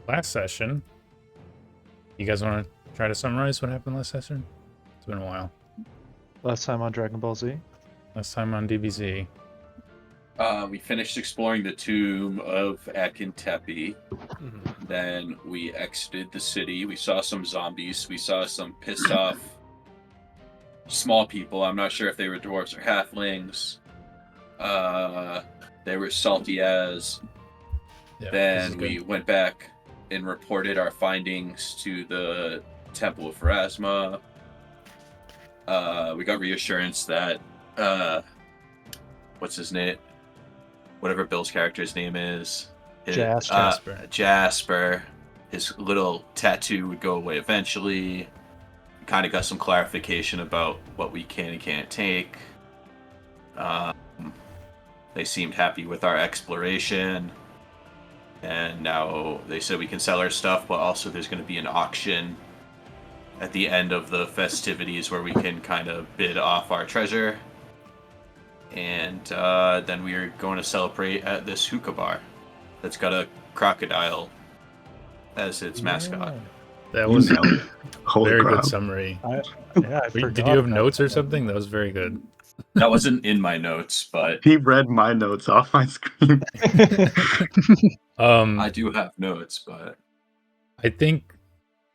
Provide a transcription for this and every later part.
last session, you guys want to try to summarize what happened last session? It's been a while. Last time on Dragon Ball Z? Last time on DBZ. We finished exploring the tomb of Akintepi. Mm-hmm. Then we exited the city. We saw some zombies. We saw some pissed off small people. I'm not sure if they were dwarves or halflings. They were salty as. Yeah, Then we went back and reported our findings to the Temple of Pharasma. We got reassurance that what's his name? Whatever Bill's character's name is. Jasper. Jasper. His little tattoo would go away eventually. We kind of got some clarification about what we can and can't take. They seemed happy with our exploration. And now they said we can sell our stuff, but also there's going to be an auction at the end of the festivities where we can kind of bid off our treasure. And then we are going to celebrate at this hookah bar that's got a crocodile as its mascot. That was a Holy very crap. good summary. I Did you have notes or something? That was very good. That wasn't in my notes, but He read my notes off my screen. I do have notes, but I think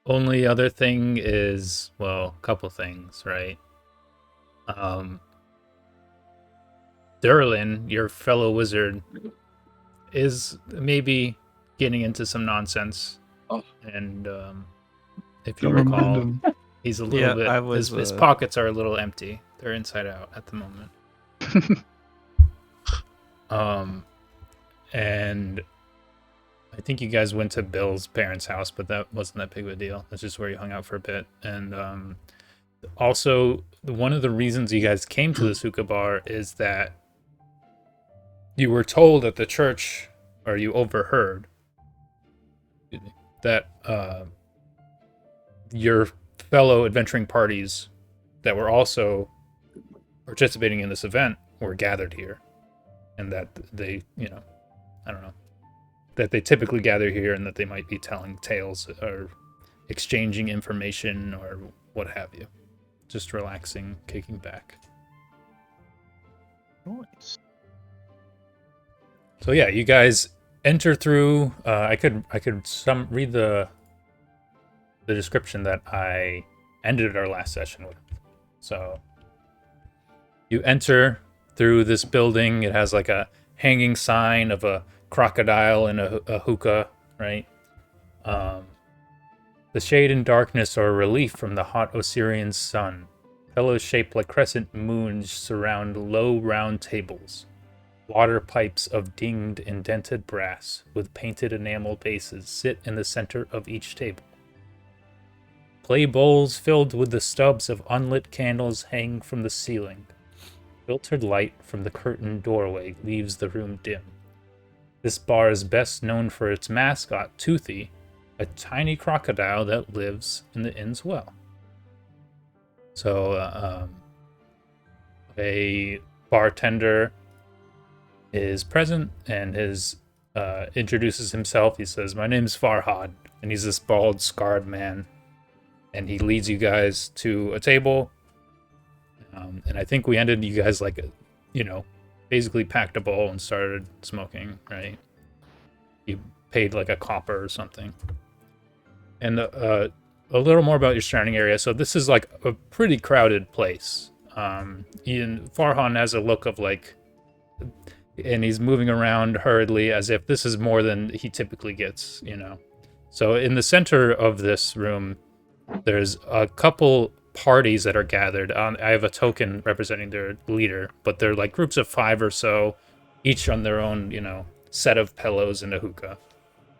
only other thing is, well, a couple things, right? Durlan, your fellow wizard, is maybe getting into some nonsense. Oh. And if you Don't remind recall, him. he's a little bit... I was, his pockets are a little empty. They're inside out at the moment. And I think you guys went to Bill's parents' house, but that wasn't that big of a deal. That's just where you hung out for a bit. And also, one of the reasons you guys came to this hookah bar is that you were told at the church, or you overheard, that your fellow adventuring parties that were also participating in this event were gathered here. And that they, I don't know, that they typically gather here and that they might be telling tales or exchanging information or what have you. Just relaxing, kicking back. Nice. So yeah, you guys enter through. I could read the description that I ended our last session with. So you enter through this building. It has like a hanging sign of a crocodile and a hookah, right? The shade and darkness are a relief from the hot Osirian sun. Pillows shaped like crescent moons surround low round tables. Water pipes of dinged, indented brass with painted enamel bases sit in the center of each table. Clay bowls filled with the stubs of unlit candles hang from the ceiling. Filtered light from the curtained doorway leaves the room dim. This bar is best known for its mascot, Toothy, a tiny crocodile that lives in the inn's well. So, a bartender is present and introduces himself. He says, "My name's Farhad," and he's this bald, scarred man. And he leads you guys to a table. And I think we ended, you guys basically packed a bowl and started smoking, right? You paid like a copper or something. And a little more about your surrounding area. So this is like a pretty crowded place. Farhan has a look of and he's moving around hurriedly as if this is more than he typically gets, So in the center of this room, there's a couple parties that are gathered. I have a token representing their leader, but they're like groups of 5 or so, each on their own, set of pillows and a hookah.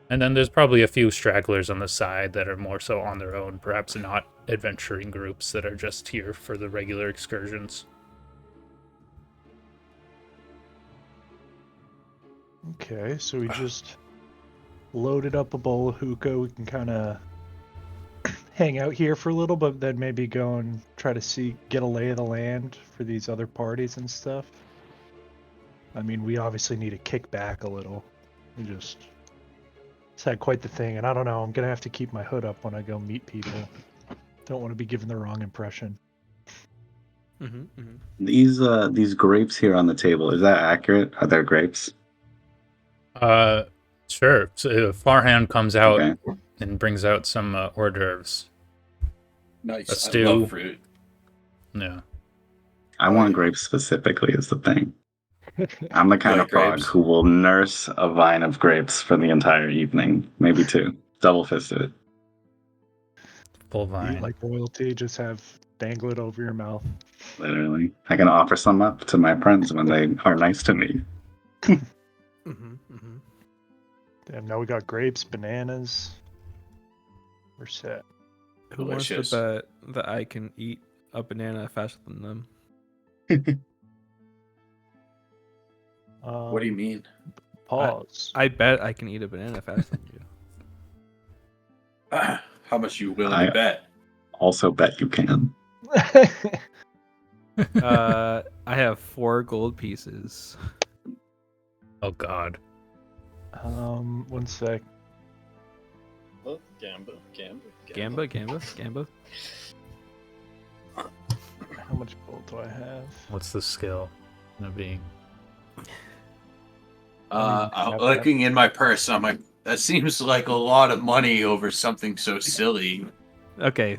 And then there's probably a few stragglers on the side that are more so on their own, perhaps not adventuring groups that are just here for the regular excursions. Okay, so we just loaded up a bowl of hookah. We can kind of hang out here for a little, but then maybe go and try to get a lay of the land for these other parties and stuff. I mean, we obviously need to kick back a little. We just It's had quite the thing, and I don't know. I'm gonna have to keep my hood up when I go meet people. Don't want to be given the wrong impression. These grapes here on the table, is that accurate? Are there grapes? Sure. So Farhan comes out Okay. and brings out some hors d'oeuvres. Nice. A I stew. love fruit. Yeah. I want grapes specifically is the thing. I'm the kind like of frog grapes? who will nurse a vine of grapes for the entire evening, maybe two. Double fisted. Full Eat vine. like royalty, just have dangle it over your mouth. Literally. I can offer some up to my friends when they are nice to me. Damn, now we got grapes, bananas. We're set. Who wants Delicious. to bet that I can eat a banana faster than them? What do you mean? Pause. I bet I can eat a banana faster than you. How much are you willing I- to bet? Also bet you can. I have 4 gold pieces. Oh God. 1 sec. Oh, Gamba. Gamba. How much gold do I have? What's the skill gonna be? have Looking in my purse, I'm like, that seems like a lot of money over something so silly. Okay,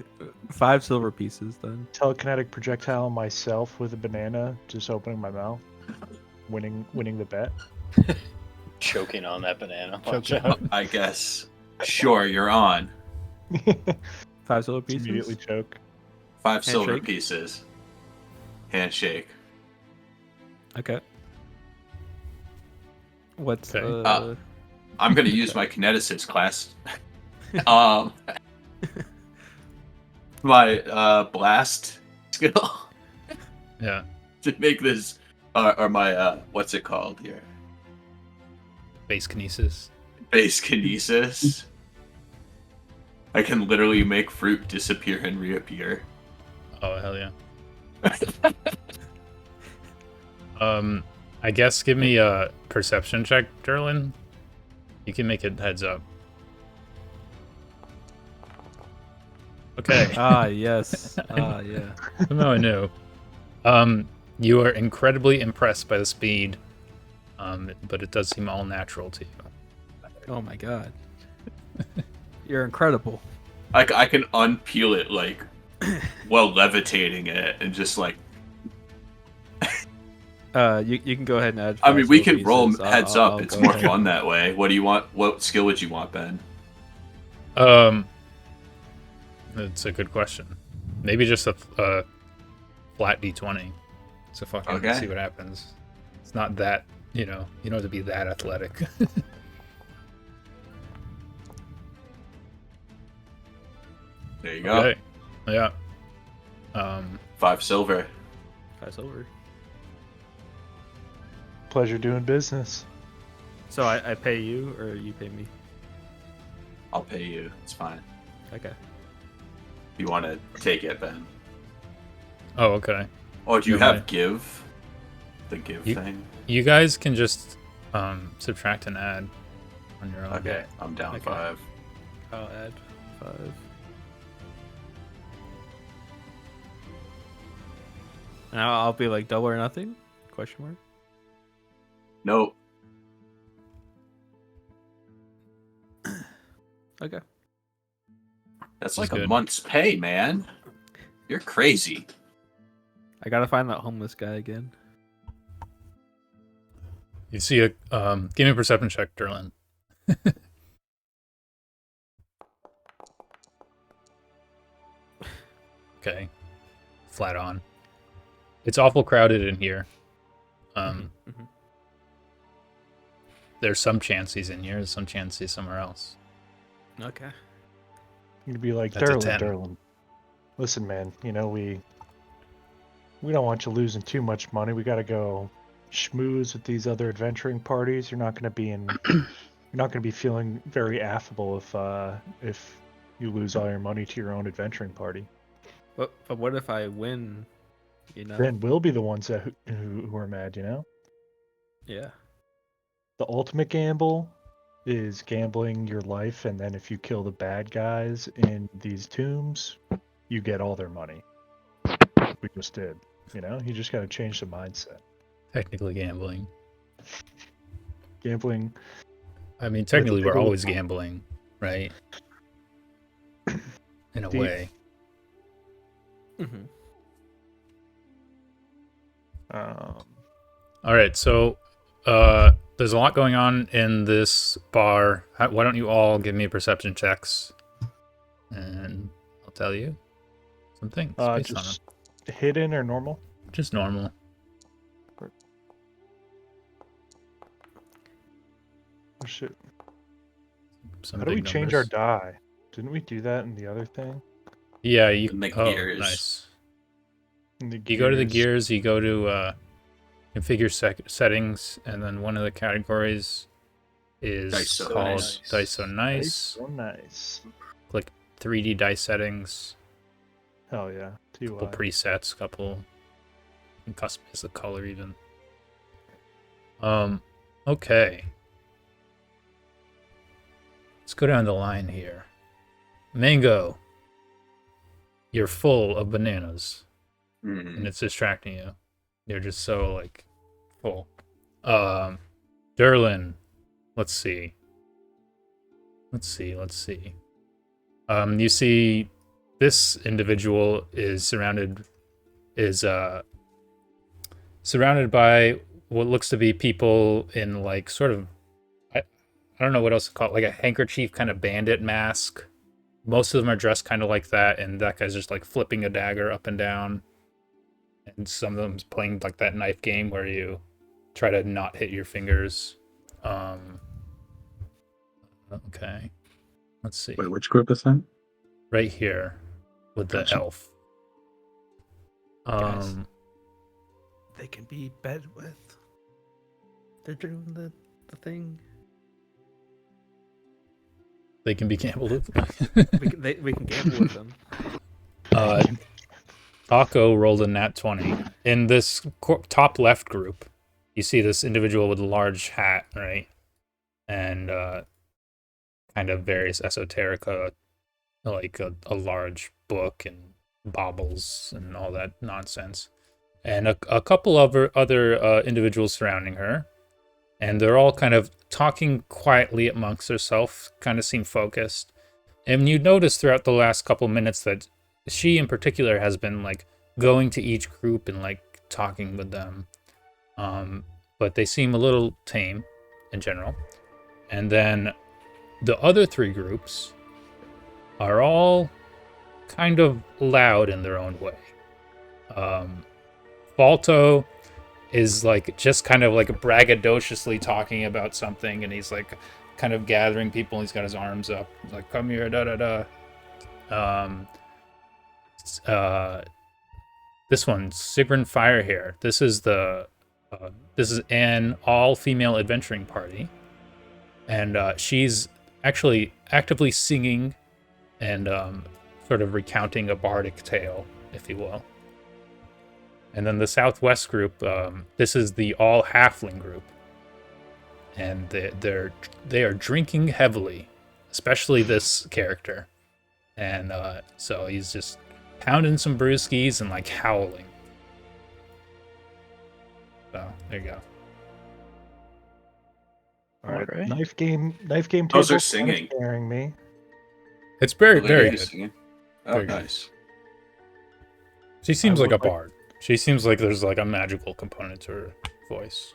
5 silver pieces then. Telekinetic projectile myself with a banana, just opening my mouth, winning the bet. Choking on that banana. Watch Choking. out. I guess. Sure, you're on. 5 silver pieces. Immediately choke. 5 silver Handshake? pieces. Handshake. Okay. What's Okay. I'm gonna use my Kineticist class. My blast skill Yeah. to make this, or my what's it called here? Base kinesis. Base kinesis. I can literally make fruit disappear and reappear. Oh hell yeah. I guess give me a perception check, Durlan. You can make it heads up. Okay. yes. Yeah. Somehow I knew. You are incredibly impressed by the speed, but it does seem all natural to you. Oh my god. You're incredible. I can unpeel it like while levitating it and just like. You can go ahead and add. I mean, 5 we silver can roll pieces. heads I'll up. It's go more ahead. fun that way. What do you want? What skill would you want, Ben? That's a good question. Maybe just a flat d20. So fucking Okay. see what happens. It's not that, you don't have to be that athletic. There you go. Okay. Yeah. 5 silver. 5 silver. Pleasure doing business. So I pay you or you pay me? I'll pay you. It's fine. Okay. If you want to take it, Ben. Oh, okay. Oh, do you Okay. have give? The give You- thing? You guys can just subtract and add on your own. Okay, I'm down Okay. 5. I'll add 5. Now I'll be like double or nothing? Question mark. Nope. Okay. That's That's like a good. month's pay, man. You're crazy. I gotta find that homeless guy again. You see a give me a perception check, Durlan. Okay. Flat on. It's awful crowded in here. Mhm. There's some chance he's in here, some chance he's somewhere else. Okay. You'd be like, That's a Durlan, 10. Durlan. Listen, man, we don't want you losing too much money. We gotta go schmooze with these other adventuring parties. You're not gonna be feeling very affable if you lose all your money to your own adventuring party. But what if I win? Then we'll be the ones who are mad, Yeah. The ultimate gamble is gambling your life, and then if you kill the bad guys in these tombs, you get all their money. We just did. You just got to change the mindset. Technically gambling. Gambling. I mean, technically we're little- always gambling, right? In a Deep. way. Mm-hmm. All right, so there's a lot going on in this bar. Why don't you all give me perception checks, and I'll tell you some things based on just hidden or normal? it. Just normal. Oh, shit. Some How do we big change our numbers. die? Didn't we do that in the other thing? Yeah, you. In the Oh, gears. nice. In the You go to the gears. You go to configure settings, and then one of the categories is Dice so called nice. Dice So Nice. So nice. Click 3D dice settings. Hell yeah. Couple presets, couple. You can customize the color even. Okay. Let's go down the line here. Mango. You're full of bananas, and it's distracting you. You're just so like full. Durlan. Let's see. You see this individual is surrounded by what looks to be people in like sort of I don't know what else to call it, like a handkerchief kind of bandit mask. Most of them are dressed kind of like that, and that guy's just like flipping a dagger up and down. And some of them's playing like that knife game where you try to not hit your fingers. Okay. Let's see. Wait, which group is that? Right here with the Gotcha. elf. Guys. They can be bet with. They're doing the thing. They can be gambled with. we can gamble with them. Taco rolled a nat 20. In this top left group, you see this individual with a large hat, right? And kind of various esoterica, like a large book and baubles and all that nonsense. And a couple of other individuals surrounding her. And they're all kind of talking quietly amongst themselves, kind of seem focused. And you notice throughout the last couple minutes that she in particular has been like going to each group and like talking with them. But they seem a little tame in general. And then the other three groups are all kind of loud in their own way. Balto is like just kind of like braggadociously talking about something, and he's like kind of gathering people, and he's got his arms up. He's like, come here, da da da. This one, Sigrun Firehair. This is an all-female adventuring party, and she's actually actively singing and sort of recounting a bardic tale, if you will. And then the Southwest group, this is the all halfling group, and they are drinking heavily, especially this character, and so he's just pounding some brewskis and like howling. So there you go. All right. Alright. Knife game. Those Table are kinda singing. scaring me. It's very Oh, very they're good. singing. Oh, Very good. nice. She seems I like a would like- bard. She seems like there's like a magical component to her voice.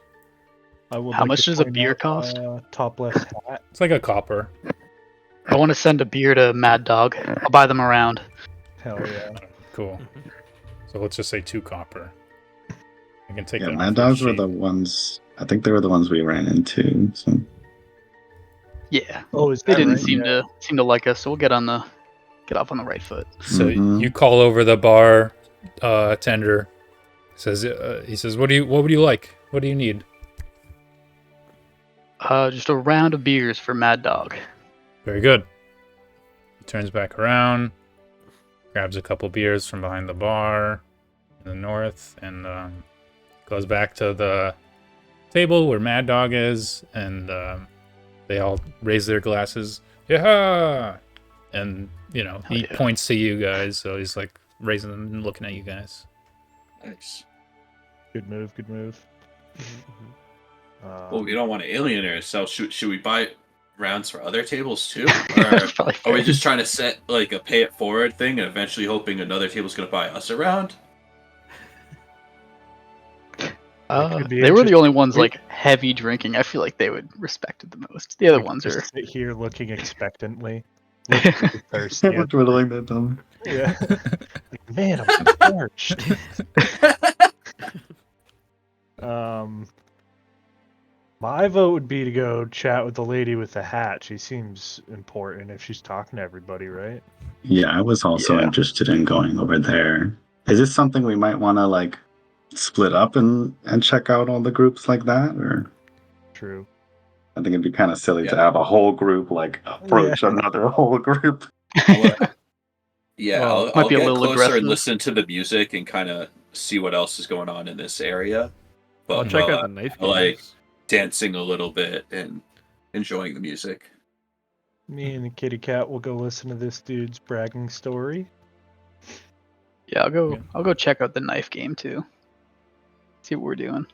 I would How like much to does a point beer out, cost? Top left hat. It's like a copper. I want to send a beer to Mad Dog. I'll buy them around. Hell yeah. Cool. So let's just say 2 copper. I can take Yeah, that. Mad off Dogs your were the sheet. ones. I think they were the ones we ran into. So Yeah. Oh, is They that didn't right? seem Yeah. to like us, so we'll get off on the right foot. So Mhm. you call over the bar tender. He says, what would you like? What do you need? Just a round of beers for Mad Dog. Very good. He turns back around, grabs a couple beers from behind the bar in the north, and goes back to the table where Mad Dog is, and They all raise their glasses. Yeah! And, he points to you guys, so he's like raising them and looking at you guys. Nice. Good move, good move. Well, we don't want to alienate ourselves. Should we buy rounds for other tables too? Or are we just trying to set like a pay it forward thing and eventually hoping another table's going to buy us a round? They were the only ones like heavy drinking. I feel like they would respect it the most. The other ones are sit here looking expectantly, looking thirsty. We're twiddling that thumb. Yeah. Like, man, I'm parched. My vote would be to go chat with the lady with the hat. She seems important if she's talking to everybody, right? Yeah, I was also interested in going over there. Is this something we might want to like split up and check out all the groups like that? Or True. I think it'd be kind of silly to have a whole group like approach another whole group. I'll might be a get little closer aggressive. and listen to the music and kind of see what else is going on in this area. But I'll check out the knife games. like dancing a little bit and enjoying the music. Me and the kitty cat will go listen to this dude's bragging story. Yeah, I'll go check out the knife game too. See what we're doing.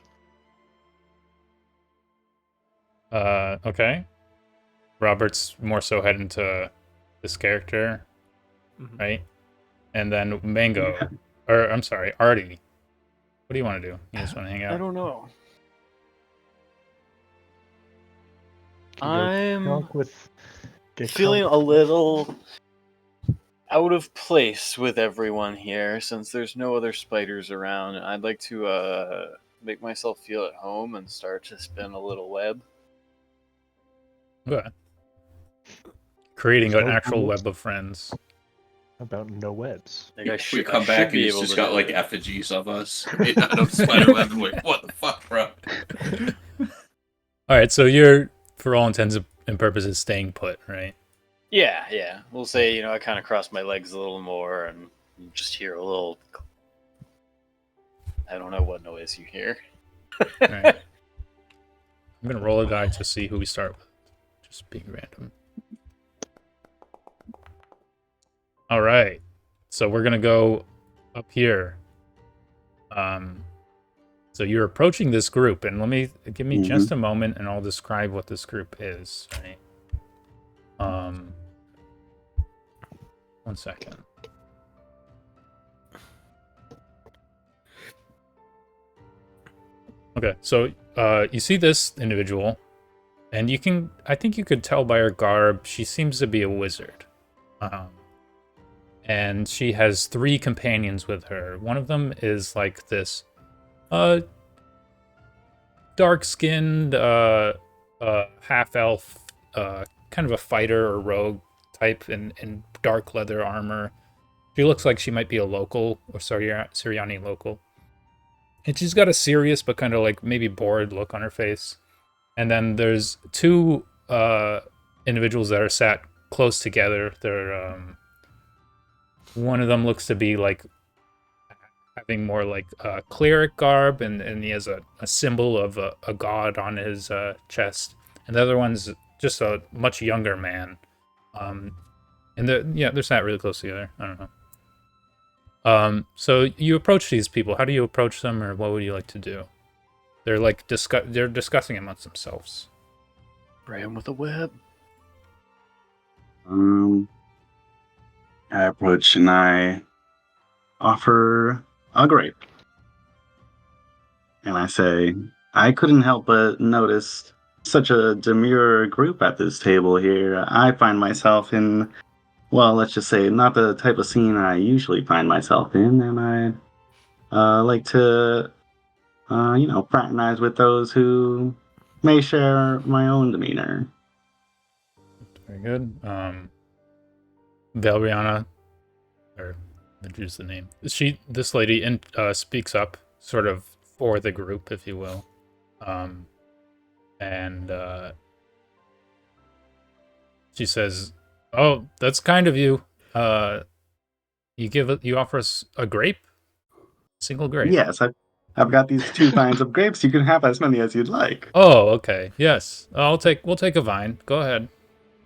Okay. Robert's more so heading to this character, right? And then Mango, or I'm sorry, Artie. What do you want to do? You just want to hang out? I don't know. Drunk with Feeling a little out of place with everyone here since there's no other spiders around. I'd like to make myself feel at home and start to spin a little web. Okay. Creating an actual web of friends. About no webs. Like we come back and he's just got like effigies of us made out of spiderweb and like, what the fuck, bro? Alright, so you're, for all intents and purposes, staying put, right? Yeah. We'll say, I kind of cross my legs a little more and you just hear a little... I don't know what noise you hear. Alright. I'm gonna roll a die to see who we start with. Just being random. Alright. So we're gonna go up here. So you're approaching this group, and give me just a moment, and I'll describe what this group is. Right? 1 second. Okay, so you see this individual, and I think you could tell by her garb, she seems to be a wizard. And she has 3 companions with her. One of them is like this dark-skinned half-elf, kind of a fighter or rogue type in dark leather armor. She looks like she might be a local, or Siriani local. And she's got a serious but kind of like maybe bored look on her face. And then there's 2 individuals that are sat close together. They're one of them looks to be like having more like cleric garb, and he has a symbol of a god on his chest. And the other one's just a much younger man. And they're sat really close together. I don't know. So you approach these people. How do you approach them, or what would you like to do? They're like they're discussing amongst themselves. Spray him with a web. I approach and I offer a grape. And I say, I couldn't help but notice such a demure group at this table here. I find myself in, well, let's just say, not the type of scene I usually find myself in, and I like to, fraternize with those who may share my own demeanor. Very good. Valriana, or introduce the name. This lady speaks up, sort of for the group, if you will, and she says, "Oh, that's kind of you. You offer us a grape, single grape." Yes, I've got these 2 vines of grapes. You can have as many as you'd like. Oh, okay. Yes. We'll take a vine. Go ahead.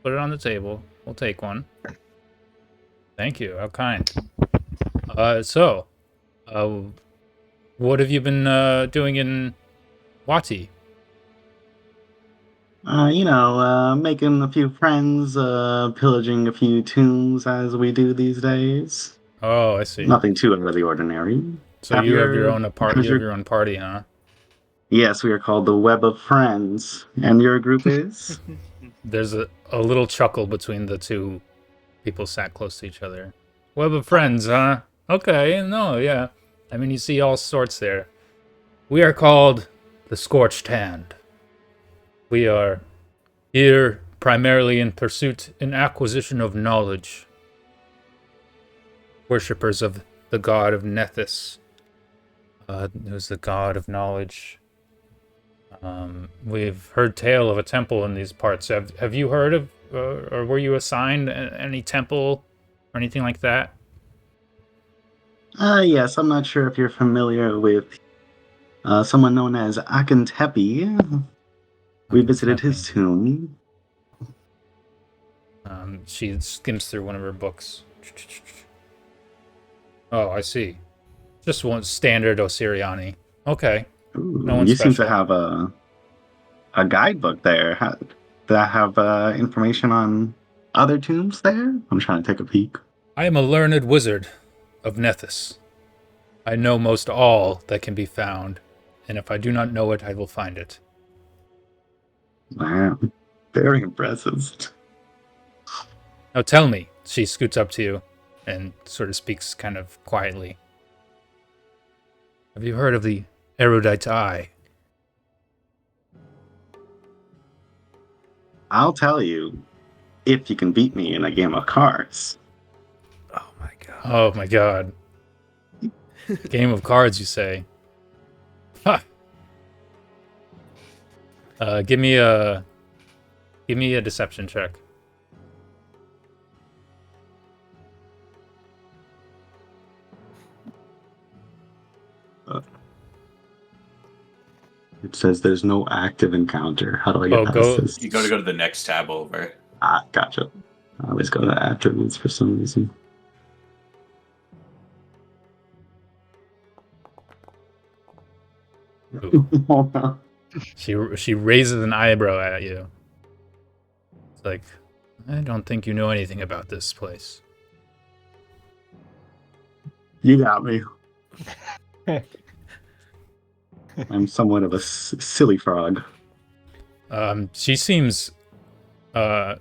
Put it on the table. We'll take one. Thank you. How kind. So, what have you been doing in Wati? Making a few friends, pillaging a few tombs as we do these days. Oh, I see. Nothing too out of the ordinary. So you have your own party, huh? Yes, we are called the Web of Friends. And your group is? There's a little chuckle between the two people sat close to each other. Web of friends, huh? Okay, no, yeah. I mean, you see all sorts there. We are called the Scorched Hand. We are here primarily in pursuit and acquisition of knowledge. Worshippers of the god of Nethys, who's the god of knowledge. We've heard tale of a temple in these parts. Have you heard of, or were you assigned any temple or anything like that? Yes, I'm not sure if you're familiar with someone known as Akentepi. We visited his tomb. She skims through one of her books. Oh, I see. Just one standard Osiriani. Okay. Ooh, No one you special. seem to have a guidebook there. Did that have information on other tombs there? I'm trying to take a peek. I am a learned wizard of Nethys. I know most all that can be found, and if I do not know it, I will find it. Wow, very impressive. Now tell me, she scoots up to you and sort of speaks kind of quietly. Have you heard of the erudite eye? I'll tell you, if you can beat me in a game of cards. Oh my god. Oh my god. Game of cards, you say? Ha! Give me a deception check. It says there's no active encounter. How do I get past this? You got to go to the next tab over. Ah, gotcha. I always go to attributes for some reason. She raises an eyebrow at you. It's like, I don't think you know anything about this place. You got me. I'm somewhat of a silly frog. She seems kind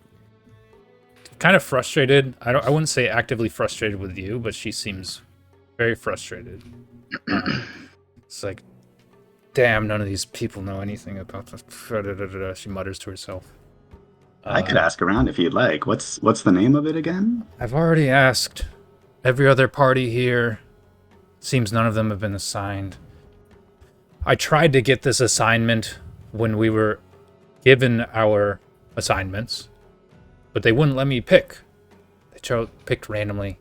of frustrated. I wouldn't say actively frustrated with you, but she seems very frustrated. It's like, damn, none of these people know anything about this. She mutters to herself. I could ask around if you'd like. What's the name of it again? I've already asked every other party here. Seems none of them have been assigned. I tried to get this assignment when we were given our assignments, but they wouldn't let me pick. They picked randomly.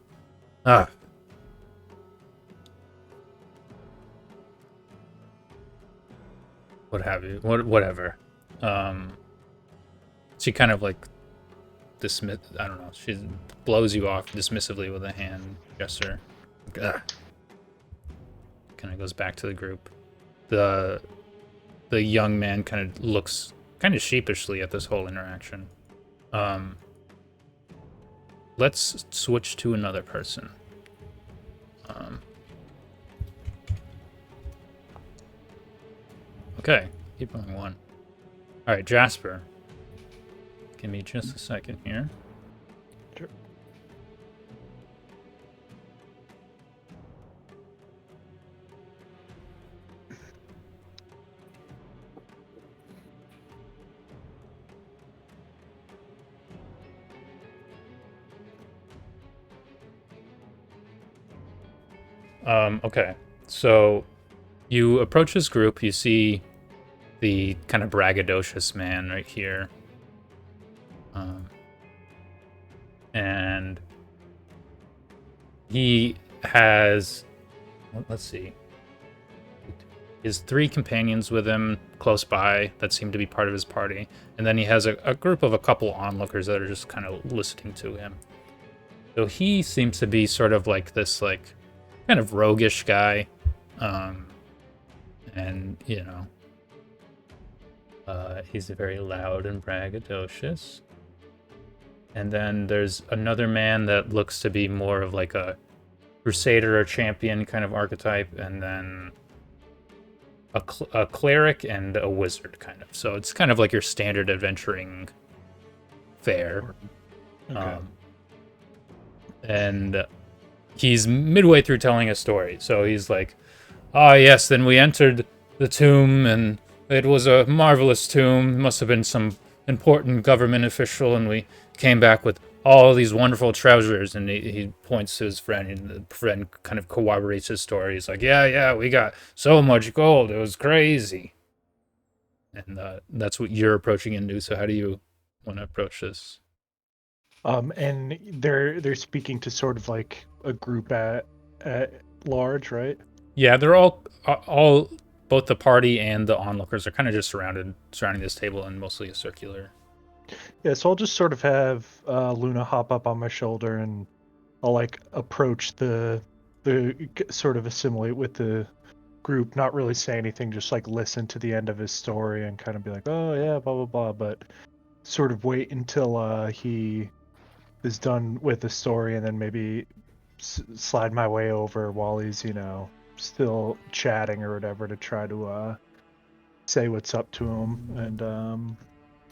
What have you? Whatever. She kind of like I don't know. She blows you off dismissively with a hand gesture. Kind of goes back to the group. The young man kind of looks kind of sheepishly at this whole interaction. Let's switch to another person. Okay, keep going one. All right, Jasper. Give me just a second here. Sure. Okay, so you approach this group, you see the kind of braggadocious man right here. And he has, let's see. his 3 companions with him close by that seem to be part of his party, and then he has a group of a couple onlookers that are just kind of listening to him. So he seems to be sort of like this, like, kind of roguish guy, and he's very loud and braggadocious. And then there's another man that looks to be more of like a crusader or champion kind of archetype, and then a cleric and a wizard kind of. So it's kind of like your standard adventuring fare. Okay. And he's midway through telling a story. So he's like, yes, then we entered the tomb, and it was a marvelous tomb. Must have been some important government official, and we came back with all these wonderful treasures. And he points to his friend, and the friend kind of corroborates his story. He's like, yeah, we got so much gold. It was crazy. And that's what you're approaching into. So how do you want to approach this? And they're speaking to sort of like a group at large, right? Yeah, they're all both the party and the onlookers are kind of just surrounding this table in mostly a circular. Yeah, so I'll just sort of have Luna hop up on my shoulder, and I'll like approach the sort of assimilate with the group, not really say anything, just like listen to the end of his story and kind of be like, oh yeah, blah blah blah, but sort of wait until he is done with the story, and then maybe slide my way over while he's still chatting or whatever, to try to say what's up to him, and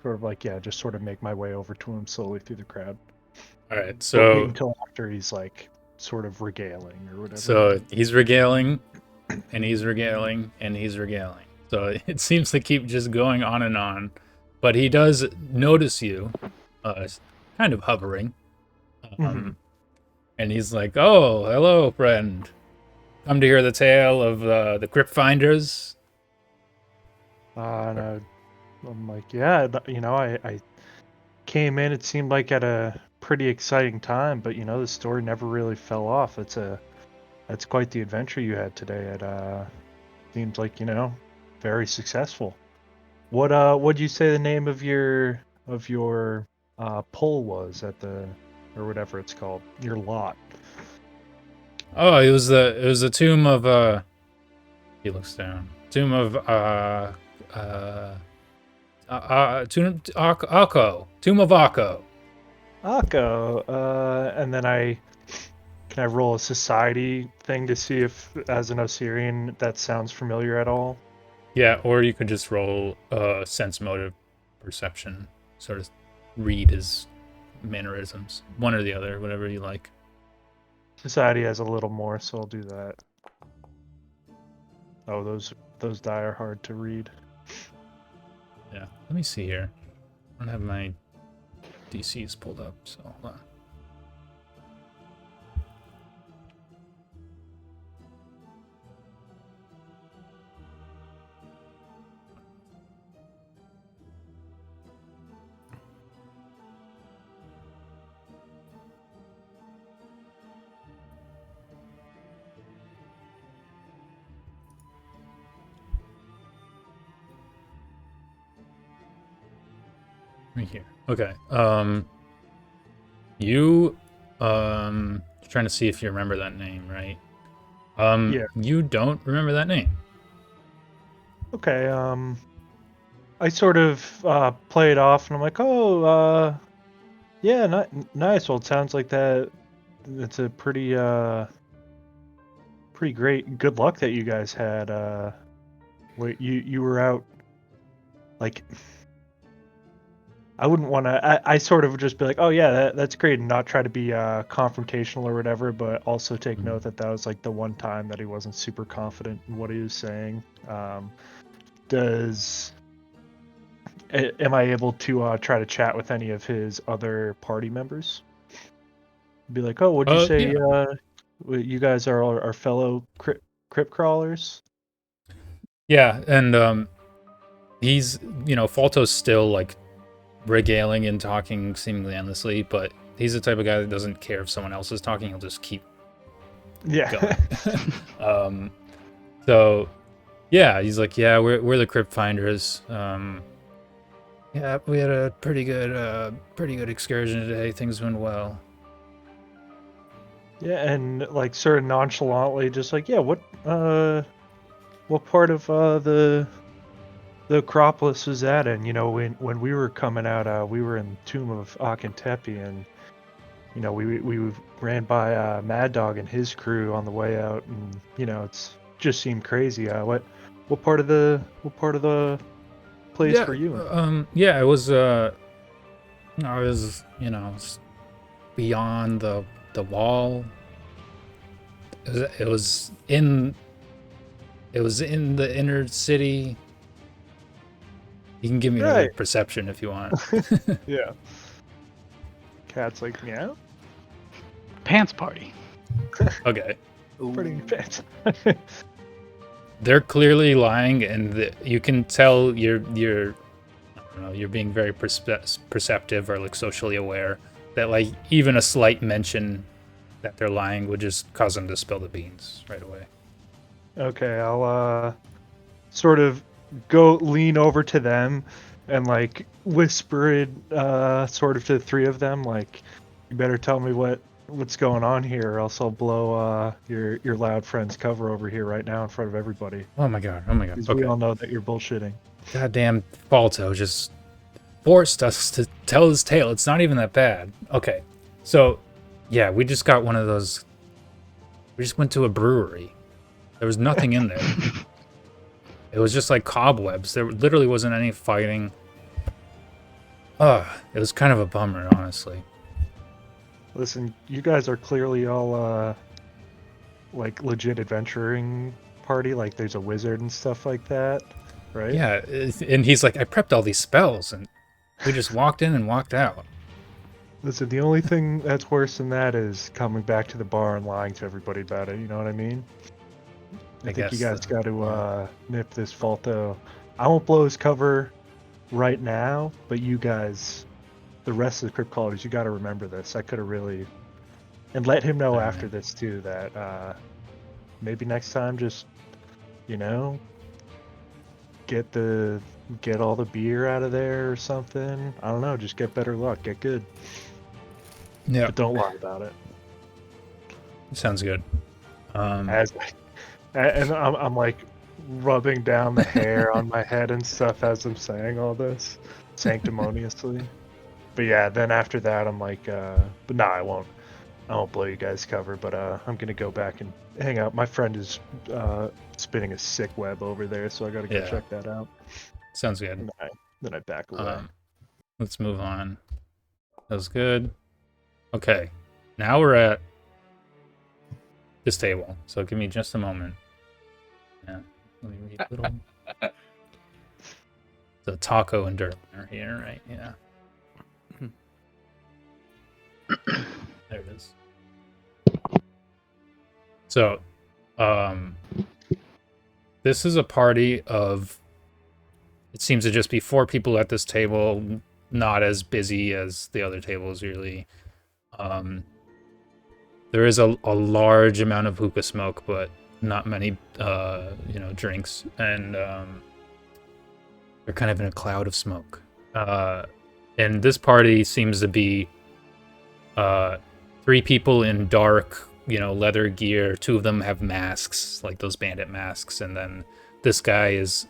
sort of like, yeah, just sort of make my way over to him slowly through the crowd. All right, But so wait until after he's like sort of regaling or whatever. So he's regaling, and he's regaling, and he's regaling. So it seems to keep just going on and on, but he does notice you, kind of hovering, and he's like, "Oh, hello, friend. Come to hear the tale of the Cryptfinders." And I'm like, yeah, I came in, it seemed like at a pretty exciting time, but the story never really fell off. That's quite the adventure you had today. It seems like, very successful. What'd you say the name of your pull was at the, or whatever it's called, your lot? Oh, it was the tomb of he looks down. Tomb of Tomb of Akko. Akko. And then can I roll a society thing to see if, as an Osirian, that sounds familiar at all? Yeah, or you could just roll sense motive perception, sort of read his mannerisms. One or the other, whatever you like. Society has a little more, so I'll do that. Oh, those die are hard to read. Yeah, let me see here. I don't have my DCs pulled up, so hold on. Right here. Okay. You trying to see if you remember that name, right? Yeah. You don't remember that name. Okay, I sort of play it off, and I'm like, oh, yeah, nice. Well, it sounds like it's a pretty great good luck that you guys had. Wait, you were out, like, I wouldn't want to. I sort of would just be like, oh yeah, that's great, and not try to be confrontational or whatever, but also take note that was like the one time that he wasn't super confident in what he was saying. Am I able to try to chat with any of his other party members? Be like, oh, what'd you say? Yeah. You guys are our fellow crypt crawlers? Yeah, and he's, Falto's still like regaling and talking seemingly endlessly, but he's the type of guy that doesn't care if someone else is talking. He'll just keep going. So Yeah, he's like, yeah, we're the Crypt Finders. Yeah, we had a pretty good excursion today. Things went well. Yeah, and like sort of nonchalantly, just like, yeah, what part of the Acropolis was that in? You know, when we were coming out, we were in Tomb of Akhmentepe, and you know, we ran by Mad Dog and his crew on the way out, and you know, it's just seemed crazy. What part of the place Yeah, were you in? yeah, it was I was, you know, beyond the wall. It was in the inner city. You can give me another Right. perception if you want. Yeah. Cat's like, meow. Pants party. Okay. Pretty pants. They're clearly lying, and you can tell you're I don't know, you're being very perceptive or like socially aware that like even a slight mention that they're lying would just cause them to spill the beans right away. Okay, I'll sort of go lean over to them and like whisper it sort of to the three of them, like, you better tell me what's going on here, or else I'll blow your loud friend's cover over here right now in front of everybody. Oh my god. Because Okay. we all know that you're bullshitting. Goddamn Balto just forced us to tell his tale. It's not even that bad. Okay. So, yeah, we just got one of those. We just went to a brewery. There was nothing in there. It was just like cobwebs. There literally wasn't any fighting. It was kind of a bummer, honestly. Listen, you guys are clearly all like legit adventuring party. Like there's a wizard and stuff like that, right? Yeah, and he's like, I prepped all these spells, and we just walked in and walked out. Listen, the only thing that's worse than that is coming back to the bar and lying to everybody about it. You know what I mean? I think you guys got to nip this Falto. I won't blow his cover right now, but you guys, the rest of the Crypt Callers, you got to remember this. I could have really, and let him know after this too that maybe next time just, you know, get all the beer out of there or something. I don't know, just get better luck, get good. Yeah, but don't lie about it. Sounds good. And I'm like rubbing down the hair on my head and stuff as I'm saying all this sanctimoniously. But yeah, then after that I'm like, but no, I won't blow you guys cover. But I'm gonna go back and hang out. My friend is spinning a sick web over there, so I gotta go check that out. Sounds good. And then I back away. Let's move on. That was good. Okay, now we're at this table. So give me just a moment. Yeah, let me read a little. The Taco and Durlan are here, right? Yeah. There it is. So, this is a party of. It seems to just be 4 people at this table, not as busy as the other tables really. There is a large amount of hookah smoke, but not many, drinks, and they're kind of in a cloud of smoke. And this party seems to be 3 people in dark, leather gear. 2 of them have masks, like those bandit masks, and then this guy is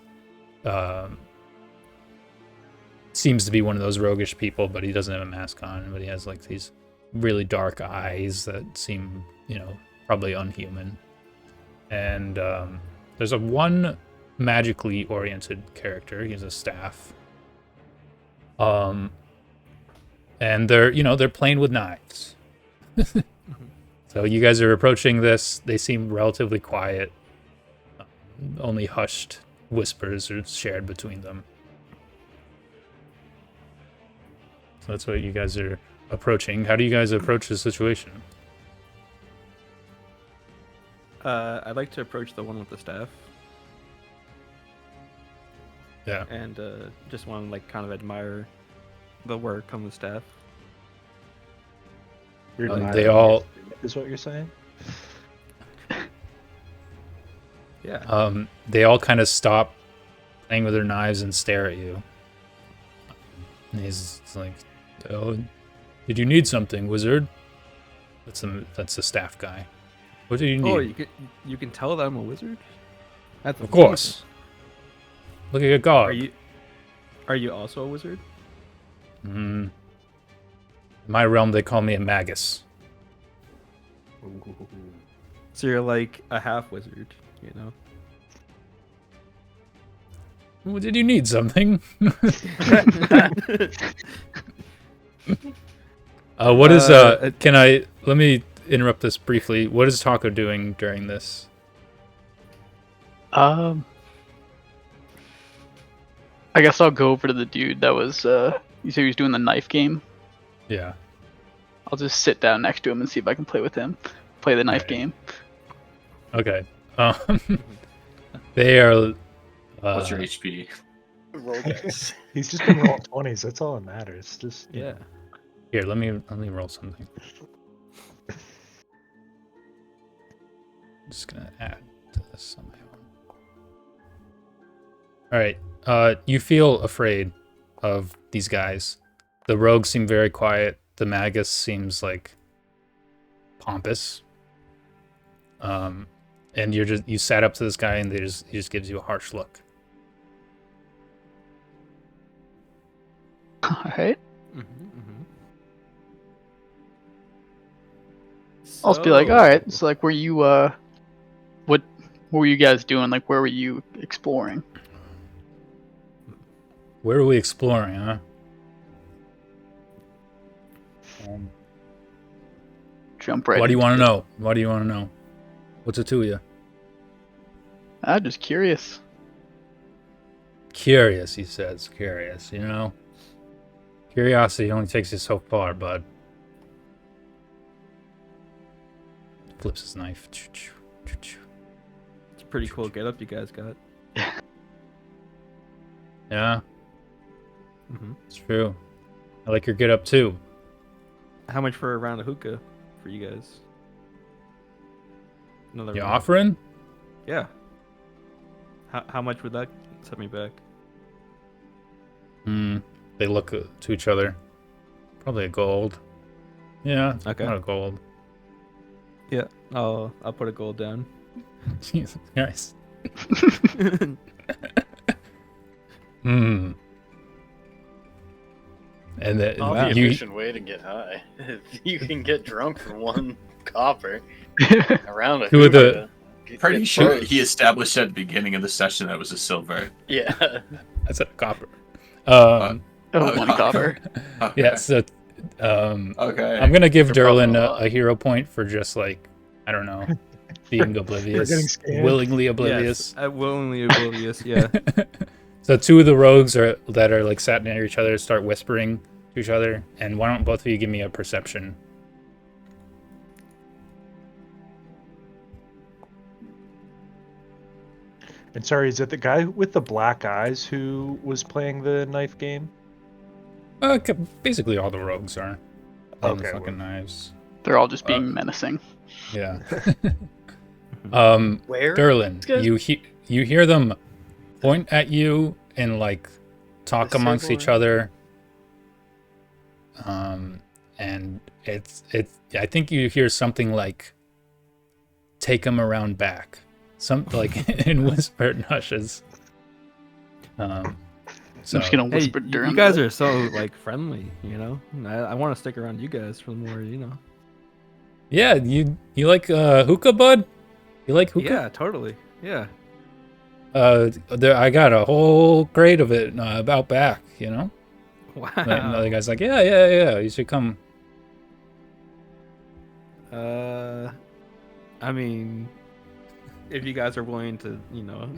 seems to be one of those roguish people, but he doesn't have a mask on, but he has like these really dark eyes that seem, probably unhuman. And there's one magically oriented character. He has a staff. And they're playing with knives. So you guys are approaching this. They seem relatively quiet. Only hushed whispers are shared between them. So that's what you guys are approaching. How do you guys approach the situation? I'd like to approach the one with the staff. Yeah. And just want to kind of admire the work on the staff. They all is what you're saying. Yeah. They all kind of stop playing with their knives and stare at you. And he's like, "Oh, did you need something, wizard?" That's the staff guy. What do you need? Oh, you can tell that I'm a wizard. That's Of course. Look at your guard. Are you also a wizard? In my realm, they call me a magus. So you're like a half wizard, you know? Well, did you need something? What is let me interrupt this briefly. What is Taco doing during this? I guess I'll go over to the dude that was you said he was doing the knife game. Yeah. I'll just sit down next to him and see if I can play with him. Play the knife game. Okay. They are. What's your HP? Roll dice. He's just been rolling 20s. That's all that matters. Just Yeah. Here, let me roll something. I'm just gonna add to this on my own. All right. You feel afraid of these guys. The rogues seem very quiet. The magus seems like pompous. And you sat up to this guy and he just gives you a harsh look. Alright. So, I'll just be like, alright, so like were you what were you guys doing? Like where were you exploring? Where are we exploring, huh? Jump right. What do you into want to it. know? What do you want to know? What's it to you? I'm just curious. Curious, he says. Curious, you know? Curiosity only takes you so far, bud. Flips his knife. It's a pretty cool getup you guys got. Yeah, Mm-hmm. it's true. I like your get up too. How much for a round of hookah for you guys? Another You round. offering? Yeah. How much would that set me back? They look to each other. Probably a gold. Yeah, Okay. not a gold. Yeah, I'll put a gold down. Jesus Christ. And then Not the you, efficient way to get high. You can get drunk for 1 copper around a Two of the- hookah. Pretty sure he established at the beginning of the session that it was a silver. Yeah. that's a copper. Oh, 1 copper. Okay. Yeah, so Okay. I'm gonna give You're probably Durlan not. a hero point for just like, I don't know, being oblivious, getting scammed. willingly oblivious. Yes, willingly oblivious, yeah. So 2 of the rogues that are like sat near each other start whispering to each other, and why don't both of you give me a perception? And sorry, is it the guy with the black eyes who was playing the knife game? Basically all the rogues are. Playing Okay, fucking knives. They're all just being menacing. Yeah. Where? Durlan, Good. you hear them point at you and like talk The amongst civil each other. And it's I think you hear something like, "Take him around back," some like in whispered hushes. So I'm just gonna Hey, whisper during you guys are so like friendly, you know. I want to stick around you guys for more, you know. yeah, you like hookah, bud? You like hookah? Yeah, totally. Yeah. I got a whole crate of it out back, you know. Wow. And the other guy's like, yeah, you should come. I mean, if you guys are willing to, you know,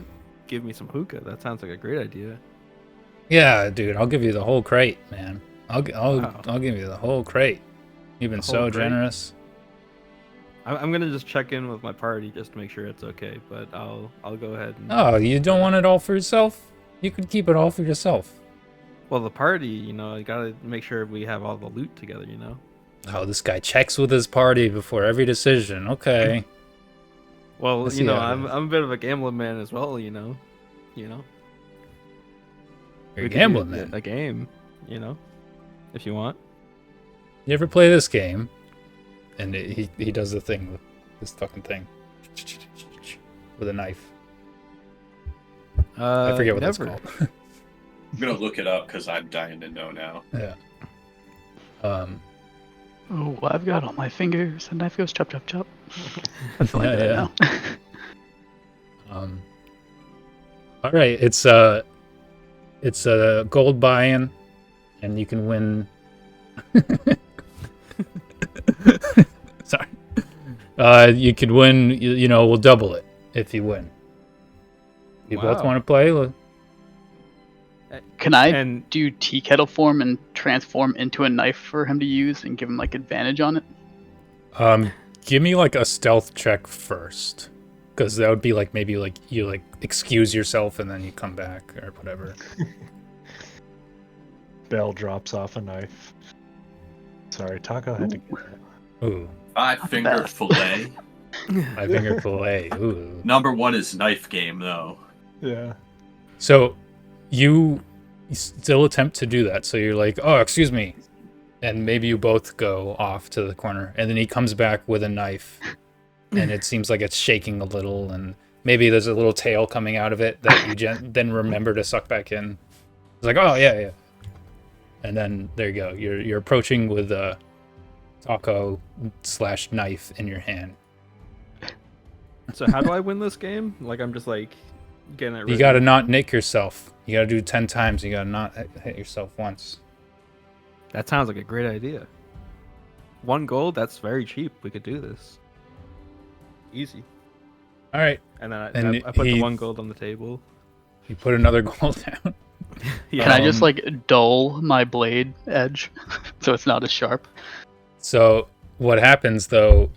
give me some hookah, that sounds like a great idea. Yeah, dude, I'll give you the whole crate, man. I'll Wow. give you the whole crate. You've been The so whole crate? generous. I'm gonna just check in with my party just to make sure it's okay, but I'll go ahead and. Oh, you don't want it all for yourself? You could keep it all for yourself. Well, the party, you know, I gotta make sure we have all the loot together, you know. Oh, this guy checks with his party before every decision. Okay. Well, Let's you see know, how it I'm is. I'm a bit of a gambling man as well. You know. You're a We could do gambling man. a game. You know, if you want. You ever play this game? And he does the thing with this fucking thing with a knife. I forget what that's never. called. I'm gonna look it up because I'm dying to know now. Yeah. Oh, I've got all my fingers. The knife goes chop, chop, chop. That's the Yeah, only bit yeah. I know. All right, it's a gold buy-in, and you can win. Sorry. You could win. You know, we'll double it if you win. You both Wow. want to play? Can I And do tea kettle form and transform into a knife for him to use and give him like advantage on it? Give me like a stealth check first, because that would be like maybe like you like excuse yourself and then you come back or whatever. Bell drops off a knife. Sorry, Taco had to. Ooh, 5-finger bad. fillet. 5-finger fillet. Ooh. Number 1 is knife game though. Yeah. So you still attempt to do that. So you're like, oh, excuse me. And maybe you both go off to the corner. And then he comes back with a knife. And it seems like it's shaking a little. And maybe there's a little tail coming out of it that you then remember to suck back in. It's like, oh, yeah, yeah. And then there you go. You're approaching with a taco/knife in your hand. so, how do I win this game? Like, I'm just like getting it ready. You gotta not nick yourself. You gotta do 10 times. You gotta not hit yourself once. That sounds like a great idea. 1 gold, that's very cheap. We could do this. Easy. All right. And then And I put the he- 1 gold on the table. You put another gold down. Yeah. Can I just like dull my blade edge so it's not as sharp? So what happens though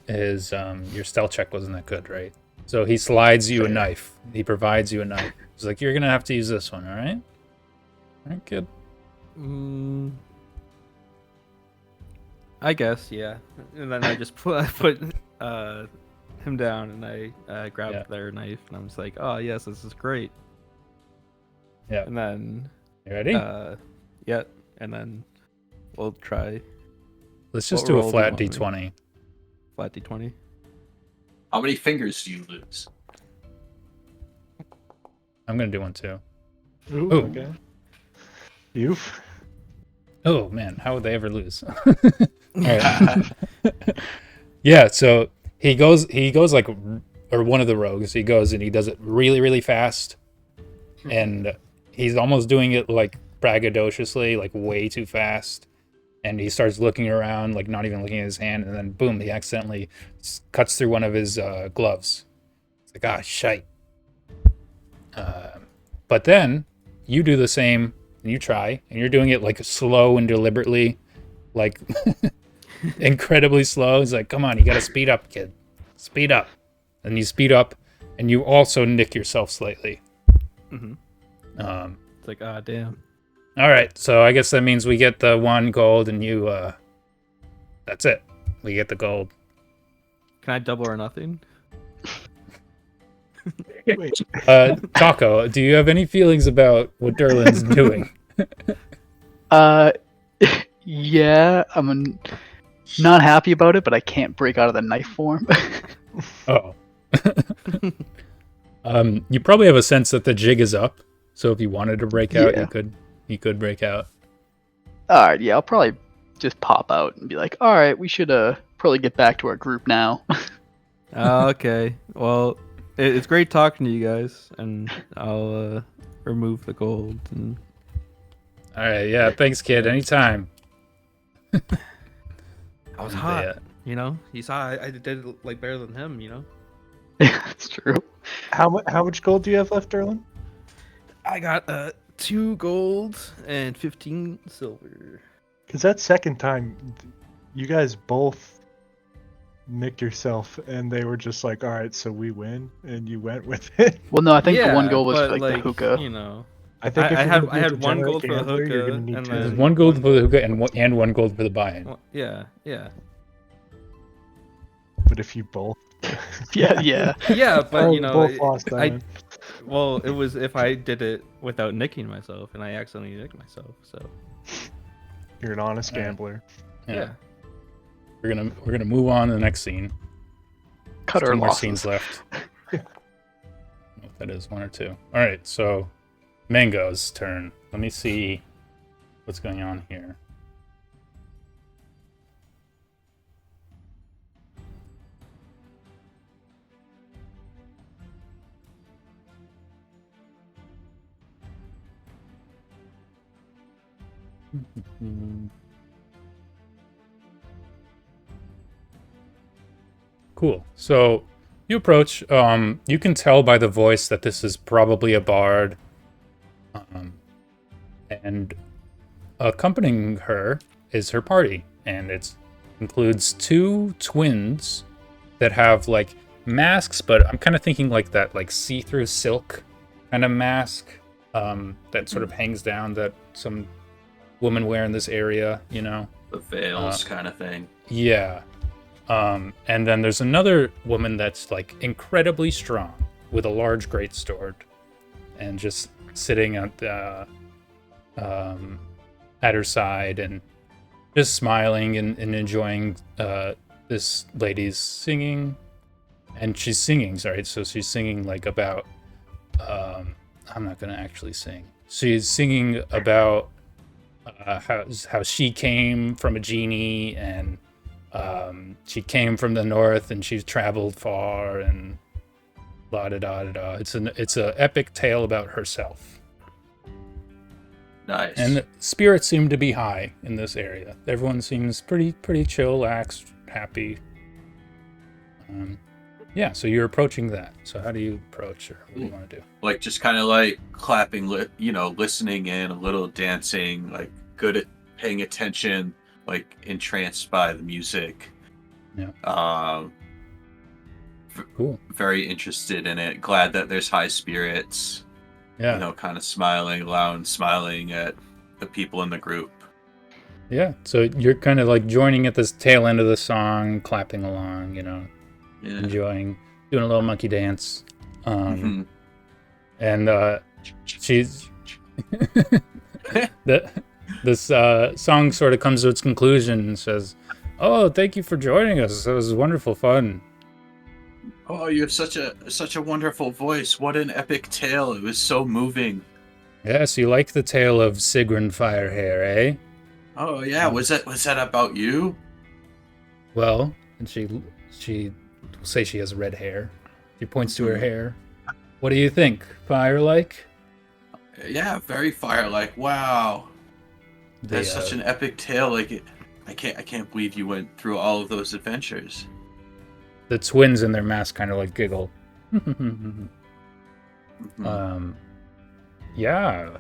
is your stealth check wasn't that good, right? So he slides you a knife. He provides you a knife. He's like, you're gonna have to use this one, all right? All right, good. I guess, yeah. And then I just put him down, and I grabbed Yeah. their knife, and I'm just like, oh yes, this is great. Yeah. And then You ready? yeah, and then we'll try Let's just what do a roll do you flat want me? d20. flat d20. How many fingers do you lose? I'm gonna do one too. Ooh, Ooh. okay. You've. Oh man, how would they ever lose? All right. Yeah, so he goes like, or one of the rogues, he goes and he does it really, really fast, and he's almost doing it like braggadociously, like way too fast, and he starts looking around, like not even looking at his hand, and then boom, he accidentally cuts through one of his gloves. It's like, ah, shite. But then you do the same, and you try, and you're doing it like slow and deliberately, like incredibly slow. It's like, come on, you gotta speed up, kid. Speed up. And you speed up, and you also nick yourself slightly. Mhm. Um, It's like, ah, damn. all right, so I guess that means we get the 1 gold, and you, that's it. We get the gold. Can I double or nothing? Wait. Taco, do you have any feelings about what Durlan's doing? Yeah, not happy about it, but I can't break out of the knife form. Oh. You probably have a sense that the jig is up, so if you wanted to break out, Yeah. you could break out. Alright, yeah, I'll probably just pop out and be like, alright, we should probably get back to our group now. Okay. Well, it's great talking to you guys, and I'll remove the gold. And All right, yeah, thanks, kid. Anytime. I was hot. Yeah. You know, you saw I did like better than him. You know, That's true. How much gold do you have left, Durlan? I got 2 gold and 15 silver. Because that second time, you guys both nicked yourself, and they were just like, "All right, so we win," and you went with it. Well, no, I think the Yeah, 1 goal was but, for like the hookah. You know, I think if I you're had- gonna I be a had 1 degenerate gold for the gambler, you're hookah, gonna need and to- then- There's 1 gold for the hookah and 1 gold for the buy-in. well, yeah. but if you both. Yeah, yeah. Yeah, but Oh, you know, both lost that I one. well, it was if I did it without nicking myself, and I accidentally nicked myself. So You're an honest Alright. gambler. yeah. We're gonna move on to the next scene. Cut There's our two more losses. scenes left. I don't know if that is one or two. All right, so Mango's turn. Let me see what's going on here. Cool. So you approach. You can tell by the voice that this is probably a bard. And accompanying her is her party, and it includes two twins that have like masks, but I'm kind of thinking like that, like see-through silk kind of mask that sort of hangs down that some women wear in this area, you know. The veils kind of thing. Yeah. And then there's another woman that's like incredibly strong with a large greatsword and just sitting at the at her side and just smiling and enjoying this lady's singing. And she's singing, sorry, so she's singing like about I'm not gonna actually sing. She's singing about how she came from a genie, and she came from the north, and she's traveled far, and la da da da da. It's a epic tale about herself. Nice. And the spirits seem to be high in this area. Everyone seems pretty chill, relaxed, happy. Yeah, so you're approaching that. So how do you approach, or what do you want to do? Like just kind of like clapping, listening in, a little dancing, like good at paying attention, like entranced by the music. Yeah. Cool. Very interested in it. Glad that there's high spirits. Yeah. Kind of smiling at the people in the group. Yeah. So you're kind of like joining at this tail end of the song, clapping along, Yeah. enjoying, doing a little monkey dance. Mhm. And she's this song sort of comes to its conclusion and says, "Oh, thank you for joining us. It was wonderful fun." Oh, you have such a wonderful voice. What an epic tale. It was so moving. Yes, you like the tale of Sigrun Firehair, eh? Oh yeah, was that about you? Well, and she will say she has red hair. She points to her hair. What do you think? Fire-like? Yeah, very fire-like. Wow. That's such an epic tale. Like I can't believe you went through all of those adventures. The twins in their mask kind of like giggle. Yeah,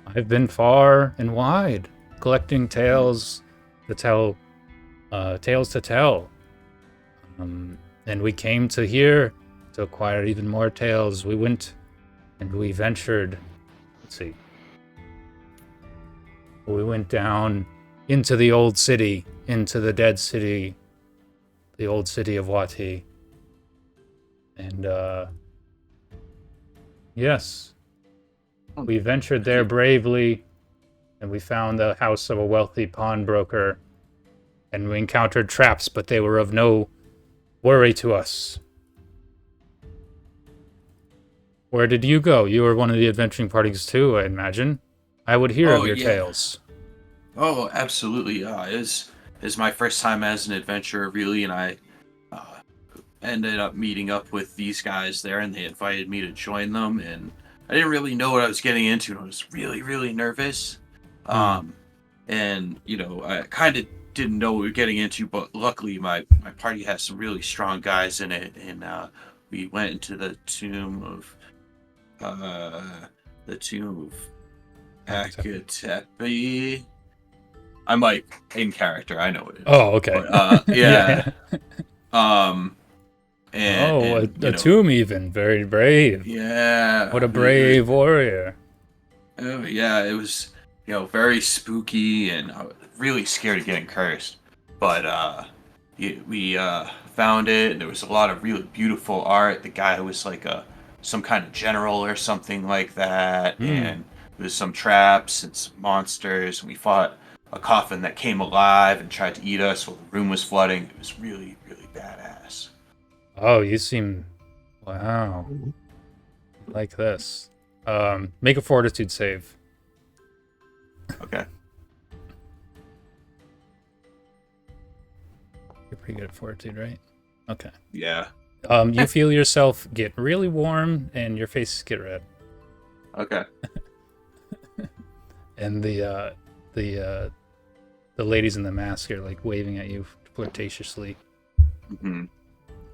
I've been far and wide, collecting tales to tell, and we came to here to acquire even more tales. We went and we ventured. Let's see. We went down into the old city, into the dead city, the old city of Wati. And, yes, we ventured there bravely, and we found the house of a wealthy pawnbroker, and we encountered traps, but they were of no worry to us. Where did you go? You were one of the adventuring parties too, I imagine. I would hear of your tales. Oh, absolutely. It was my first time as an adventurer, really, and I ended up meeting up with these guys there, and they invited me to join them, and I didn't really know what I was getting into, and I was really, really nervous. And, I kind of didn't know what we were getting into, but luckily my party has some really strong guys in it, and we went into the tomb of Akatepi. I'm like in character, I know it is. Oh, okay. But, yeah. A tomb even. Very brave. Yeah. What a brave warrior. Oh, yeah, it was, very spooky, and I was really scared of getting cursed. But, we found it, and there was a lot of really beautiful art. The guy was like some kind of general or something like that, and there was some traps and some monsters, and we fought a coffin that came alive and tried to eat us while the room was flooding. It was really, really badass. Oh, you seem... Wow. Like this. Make a fortitude save. Okay. You're pretty good at fortitude, right? Okay. Yeah. You feel yourself get really warm and your face get red. Okay. And the ladies in the mask are like waving at you flirtatiously. Mm-hmm.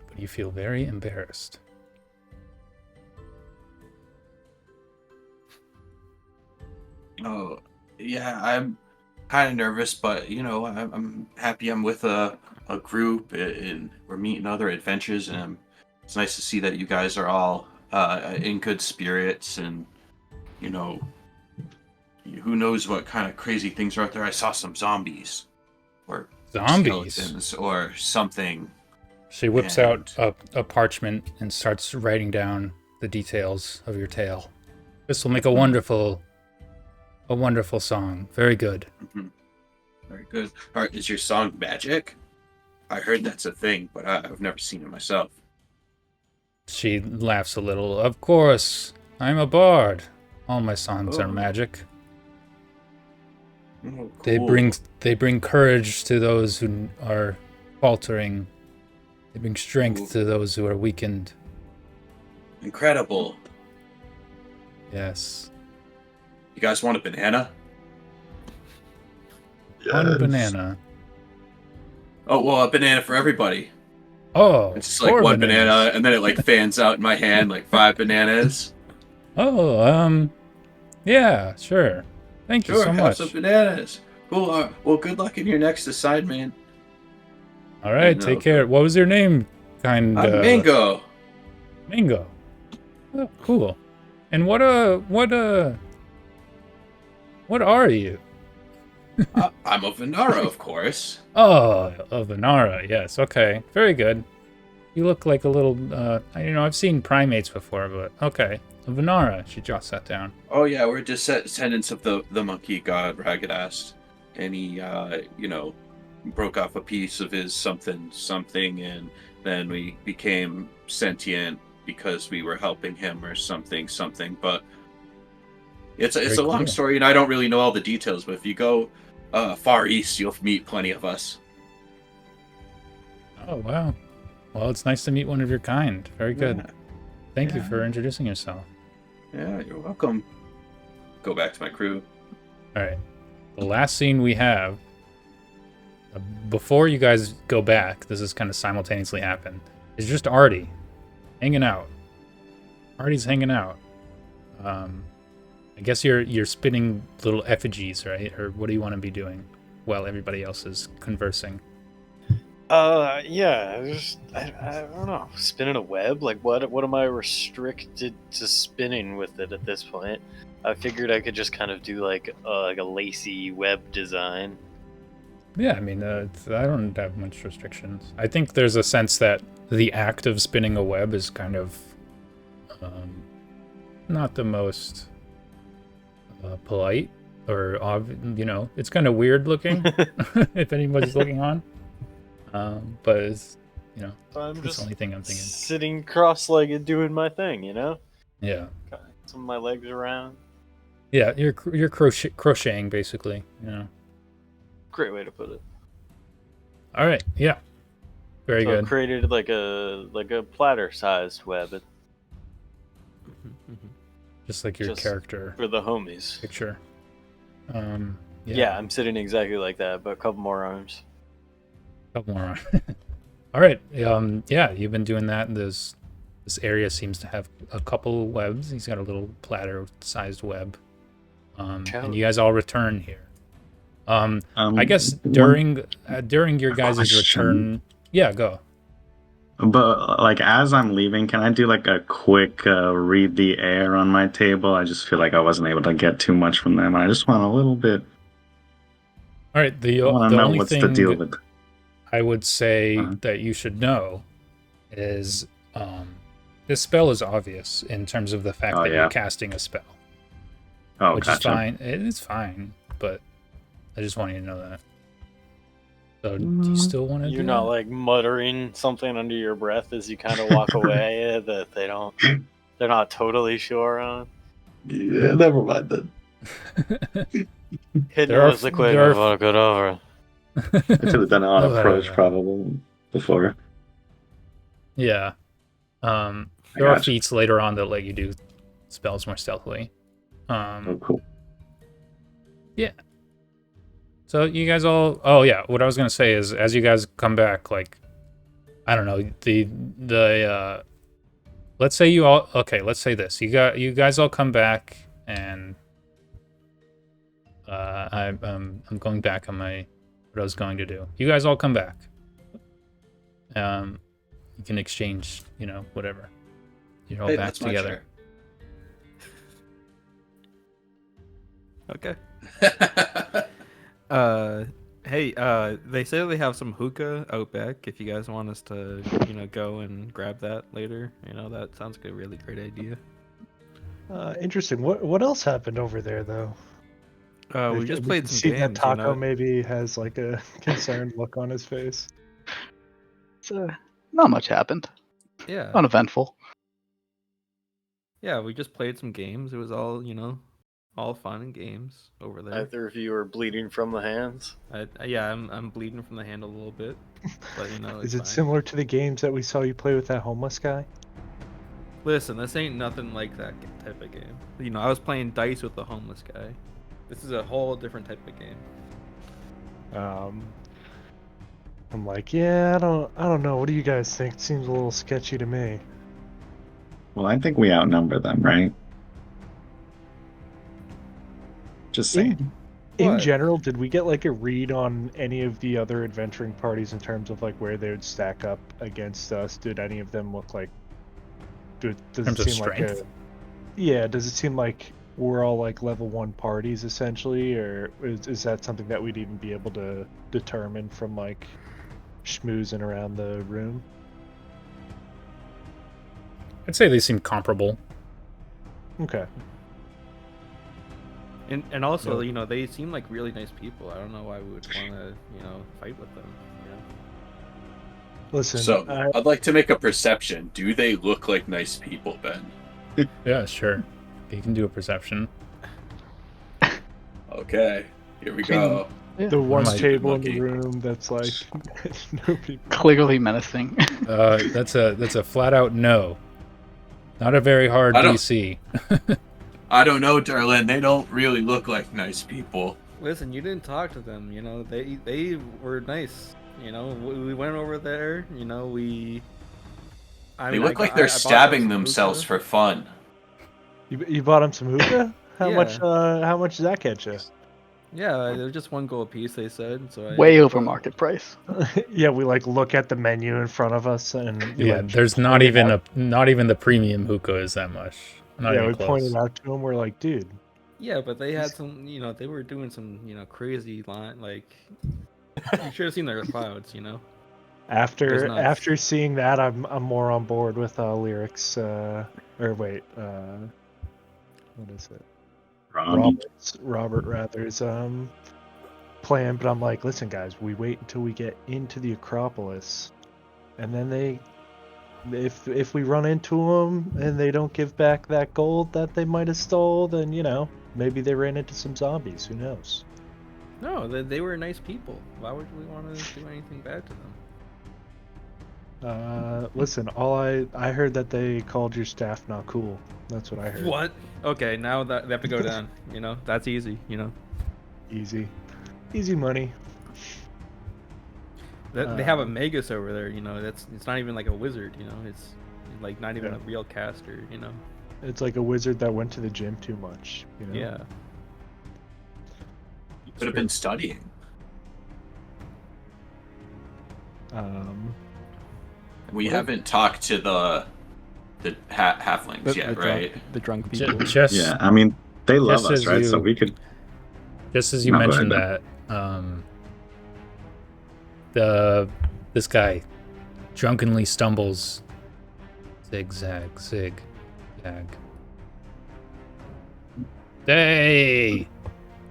But you feel very embarrassed. Oh, yeah, I'm kind of nervous, but I'm happy I'm with a group and we're meeting other adventures, and it's nice to see that you guys are all in good spirits, and who knows what kind of crazy things are out there. I saw some zombies or skeletons or something. She whips out a parchment and starts writing down the details of your tale. This will make a wonderful song. Very good. Mm-hmm. Very good. All right, is your song magic? I heard that's a thing, but I've never seen it myself. She laughs a little. Of course, I'm a bard. All my songs are magic. Oh, cool. They bring courage to those who are faltering. They bring strength to those who are weakened. Incredible. Yes. You guys want a banana? Yes. One banana. Oh, well, a banana for everybody. Oh, it's just like one banana, and then it like fans out in my hand like 5 bananas. Oh, yeah, sure. Thank you so much. Have some bananas. Cool. Well, good luck in your next assignment. All right, take care. What was your name? I'm Mango. Mango. Oh, cool. And what are you? I'm a Vanara, of course. Oh, a Vanara. Yes. Okay. Very good. You look like a little. I've seen primates before, but okay. A Vanara. She jots that down. Oh yeah, we're descendants of the monkey god Ragadast, and he, broke off a piece of his something, and then we became sentient because we were helping him or something. But it's a long story, and I don't really know all the details. But if you go far east, you'll meet plenty of us. Oh wow. Well, it's nice to meet one of your kind. Very good. Yeah. Thank you for introducing yourself. Yeah, you're welcome. Go back to my crew. All right. The last scene we have, before you guys go back, this is kind of simultaneously happened, is just Artie hanging out. Artie's hanging out. I guess you're spinning little effigies, right? Or what do you want to be doing while everybody else is conversing? Yeah, I don't know. Spinning a web? Like, what am I restricted to spinning with it at this point? I figured I could just kind of do like a lacy web design. Yeah, I mean, I don't have much restrictions. I think there's a sense that the act of spinning a web is kind of not the most polite, or it's kind of weird looking if anybody's looking on. But it's, I'm it's the only thing I'm thinking. Sitting cross-legged doing my thing, Yeah. Got some of my legs around. Yeah, you're crocheting basically, Great way to put it. All right, yeah. Very So good. I created like a platter-sized web. Just like your character for the homies picture. Yeah, I'm sitting exactly like that, but a couple more arms. Couple more arms. All right. Yeah, you've been doing that. This area seems to have a couple webs. He's got a little platter-sized web. And you guys all return here. I guess during your guys' return. Yeah, go. But like as I'm leaving, can I do like a quick read the air on my table? I just feel like I wasn't able to get too much from them. I just want a little bit. All right. The I want to know only what's thing the deal with. I would say that you should know is this spell is obvious in terms of the fact that you're casting a spell. Oh, which gotcha. is fine. It's fine, but I just want you to know that. So, do you still want to do You're not that? like muttering something under your breath as you kind of walk away that they're not totally sure on? Yeah, never mind then. Hidden was the quick of good over. I should have done it on approach probably before. Yeah. There are feats later on that let you do spells more stealthily. Oh, cool. Yeah. So you guys all... Oh, yeah. What I was going to say is, as you guys come back, like... I don't know. The let's say you all... Okay, let's say this. You guys all come back, and... I'm going back on what I was going to do. You guys all come back. You can exchange, whatever. You're all back together. Okay. Hey, they say they have some hookah out back. If you guys want us to, go and grab that later, that sounds like a really great idea. Interesting. What else happened over there, though? We just played some games. That Taco maybe has like a concerned look on his face. Not much happened. Yeah. Uneventful. Yeah, we just played some games. It was all, all fun and games over there. Either of you are bleeding from the hands? I'm bleeding from the hand a little bit, but Is it similar to the games that we saw you play with that homeless guy? Listen, this ain't nothing like that type of game. I was playing dice with the homeless guy. This is a whole different type of game. I'm like, yeah, I don't know. What do you guys think? It seems a little sketchy to me. Well, I think we outnumber them, right? Just saying. In general, did we get like a read on any of the other adventuring parties in terms of like where they would stack up against us? Did any of them look like? Does it seem like does it seem like we're all like level 1 parties essentially, or is that something that we'd even be able to determine from like schmoozing around the room? I'd say they seem comparable. Okay. And also, they seem like really nice people. I don't know why we would want to, fight with them. Listen, so I'd like to make a perception. Do they look like nice people, Ben? Yeah, sure. You can do a perception. Okay, here we go. The one table in the room that's like nobody. Clearly menacing. That's a flat out no. Not a very hard DC. I don't know, Durlan. They don't really look like nice people. Listen, you didn't talk to them. They were nice. We went over there. They look like they're stabbing themselves for fun. You bought them some hookah? How much? How much does that get you? Yeah, it was just 1 gold piece. They said so. Way over market price. Yeah, we like look at the menu in front of us, and there's not even the premium hookah is that much. Not even close. Pointed out to them. We're like, dude. Yeah, but they had some. They were doing some. Crazy line. Like, you should have seen their clouds. After seeing that, I'm more on board with lyrics. What is it? Robbert rather's plan, but I'm like, listen, guys, we wait until we get into the Acropolis, and then if we run into them and they don't give back that gold that they might have stole, then maybe they ran into some zombies. Who knows? No, they were nice people. Why would we want to do anything bad to them? Listen, I heard that they called your staff not cool. That's what I heard. What? Okay, now that they have to go down. That's easy. Easy money. They have a magus over there. It's not even like a wizard. It's like not even a real caster. It's like a wizard that went to the gym too much. Yeah. You could have been studying. We haven't talked to the halflings yet, right? The drunk people. Yeah, I mean, they love us, right? So we could... Just as you mentioned that, this guy drunkenly stumbles. Zigzag, zig, zag. Hey!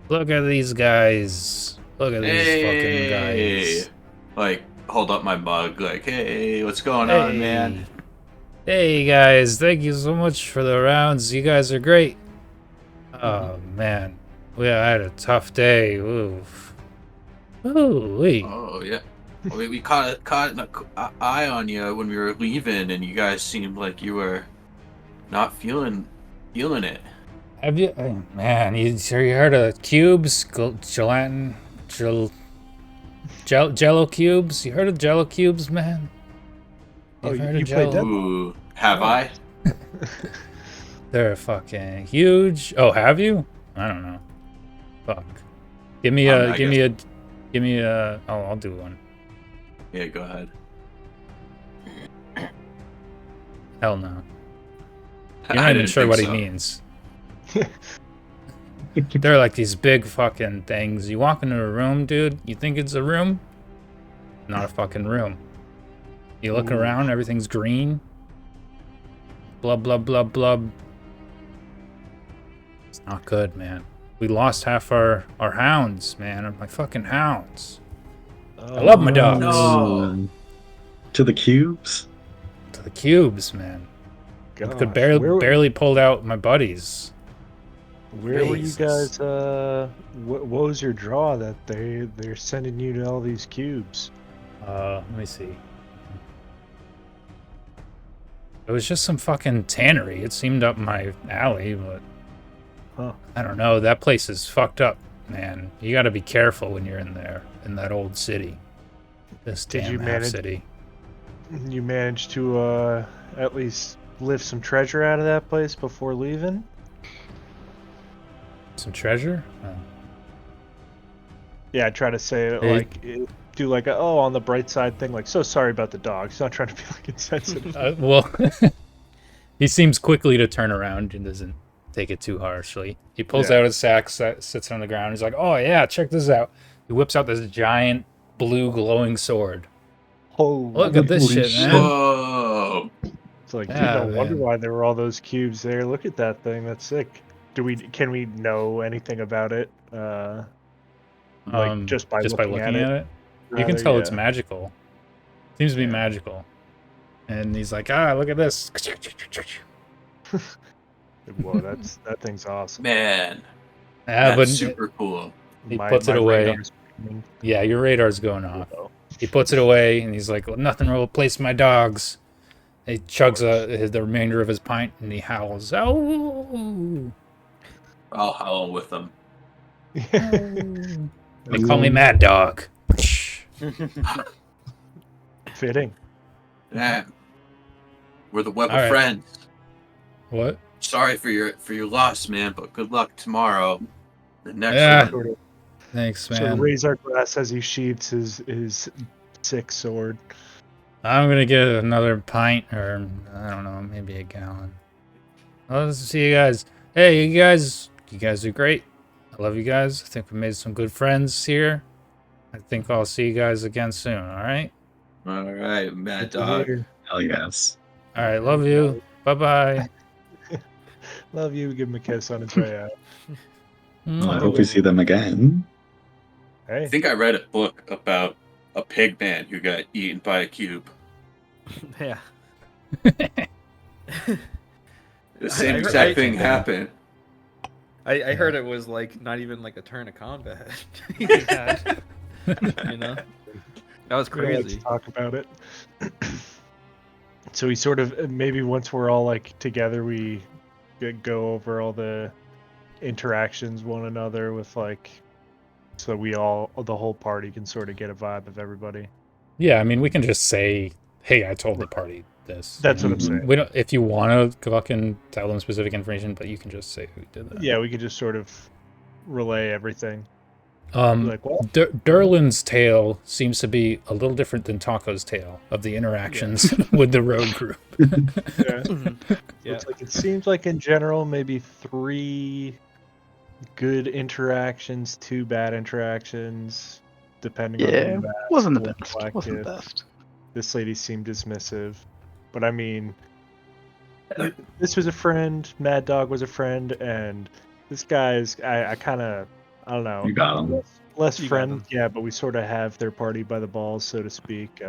Look at these guys. Look at these fucking guys. Like, hold up my mug, like, hey, what's going on, man? Hey guys, thank you so much for the rounds. You guys are great. Oh man, I had a tough day. Oof. Ooh-wee. Oh yeah, we caught an eye on you when we were leaving, and you guys seemed like you were not feeling it. Have you, oh, man? You heard of cubes? Gelatin, Jello cubes? You heard of Jello cubes, man? You heard of played Jello? Ooh, have I? They're fucking huge. Oh, have you? I don't know. Fuck. Give me a. Oh, I'll do one. Yeah, go ahead. Hell no. You're not even sure what he means. They're like these big fucking things. You walk into a room, dude. You think it's a room? Not a fucking room. You look around, everything's green. Blub, blub, blub, blub. It's not good, man. We lost half our hounds, man. My fucking hounds. I love my dogs. No. To the cubes? To the cubes, man. I could barely pulled out my buddies. Where were you guys? What was your draw that they're sending you to all these cubes? Let me see. It was just some fucking tannery. It seemed up my alley, but I don't know. That place is fucked up, man. You got to be careful when you're in there, in that old city. This damn half city. You managed to at least lift some treasure out of that place before leaving? Some treasure? Yeah, I try to say it like do like a on the bright side thing, like so sorry about the dogs. Not trying to be like insensitive. Well, he seems quickly to turn around and doesn't take it too harshly. He pulls out his sack, sits on the ground. He's like, "Oh yeah, check this out." He whips out this giant blue glowing sword. Oh, look at this shit, man! Whoa! It's like, dude, no wonder why there were all those cubes there. Look at that thing. That's sick. Can we know anything about it? Like just by looking at it? You can tell it's magical. Seems to be magical. And he's like, look at this. Whoa, that thing's awesome. Man. That's super cool. He puts it away. Yeah, your radar's going off. He puts it away and he's like, nothing will replace my dogs. He chugs the remainder of his pint and he howls. Oh! I'll howl with them. They call me Mad Dog. Fitting. Yeah. We're the web of friends. What? Sorry for your loss, man, but good luck tomorrow. The next one. Thanks, man. So raise our glass as he sheathes his sick sword. I'm gonna get another pint, or I don't know, maybe a gallon. I'll see you guys. Hey, you guys are great. I love you guys. I think we made some good friends here. I think I'll see you guys again soon, alright? Alright, Mad Dog. Hell yes. Alright, love you. Bye-bye. Love you. Give him a kiss on his way out. Well, I hope we see them again. Hey. I think I read a book about a pig man who got eaten by a cube. Yeah. The same exact thing happened. I heard it was like not even like a turn of combat. He had, you know, that was crazy. Let's talk about it. So we sort of maybe once we're all like together, we go over all the interactions one another with like, so the whole party can sort of get a vibe of everybody. Yeah, I mean, we can just say, "Hey, I told the party this." That's what I'm saying. We don't. If you want to fucking tell them specific information, but you can just say who did that. Yeah, we could just sort of relay everything. Like, Durlan's tale seems to be a little different than Taco's tale of the interactions with the road group. It seems like in general maybe 3 good interactions, 2 bad interactions, depending on Yeah, who you ask. wasn't the Little best. black Wasn't kid. the best. This lady seemed dismissive, but I mean, this was a friend. Mad Dog was a friend, and this guy's I kind of I don't know. You got him. Less You got friend, him. yeah, but we sort of have their party by the balls, so to speak,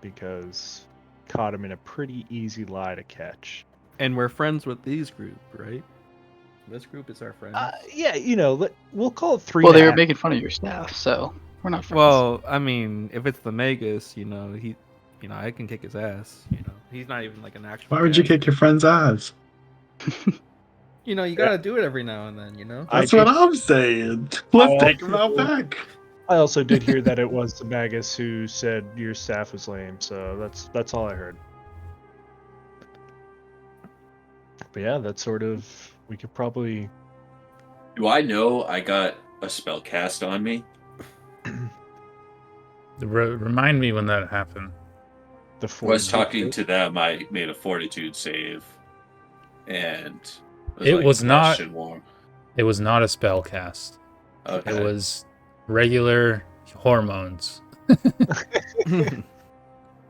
because caught him in a pretty easy lie to catch. And we're friends with these group, right? This group is our friends. Yeah, we'll call it three. Well, and a they were half. making fun of your staff, so we're not friends. Well, I mean, if it's the Magus, I can kick his ass. He's not even like an actual. Why would you caster. kick your friend's ass? You gotta do it every now and then. That's what I'm saying. Let's take him out back. I also did hear that it was the Magus who said your staff was lame, so that's all I heard. But yeah, that's sort of we could probably. Do I know I got a spell cast on me? Remind me when that happened. The I was talking to them. I made a fortitude save, and It was not- question warm. It was not a spell cast. Okay. It was regular hormones.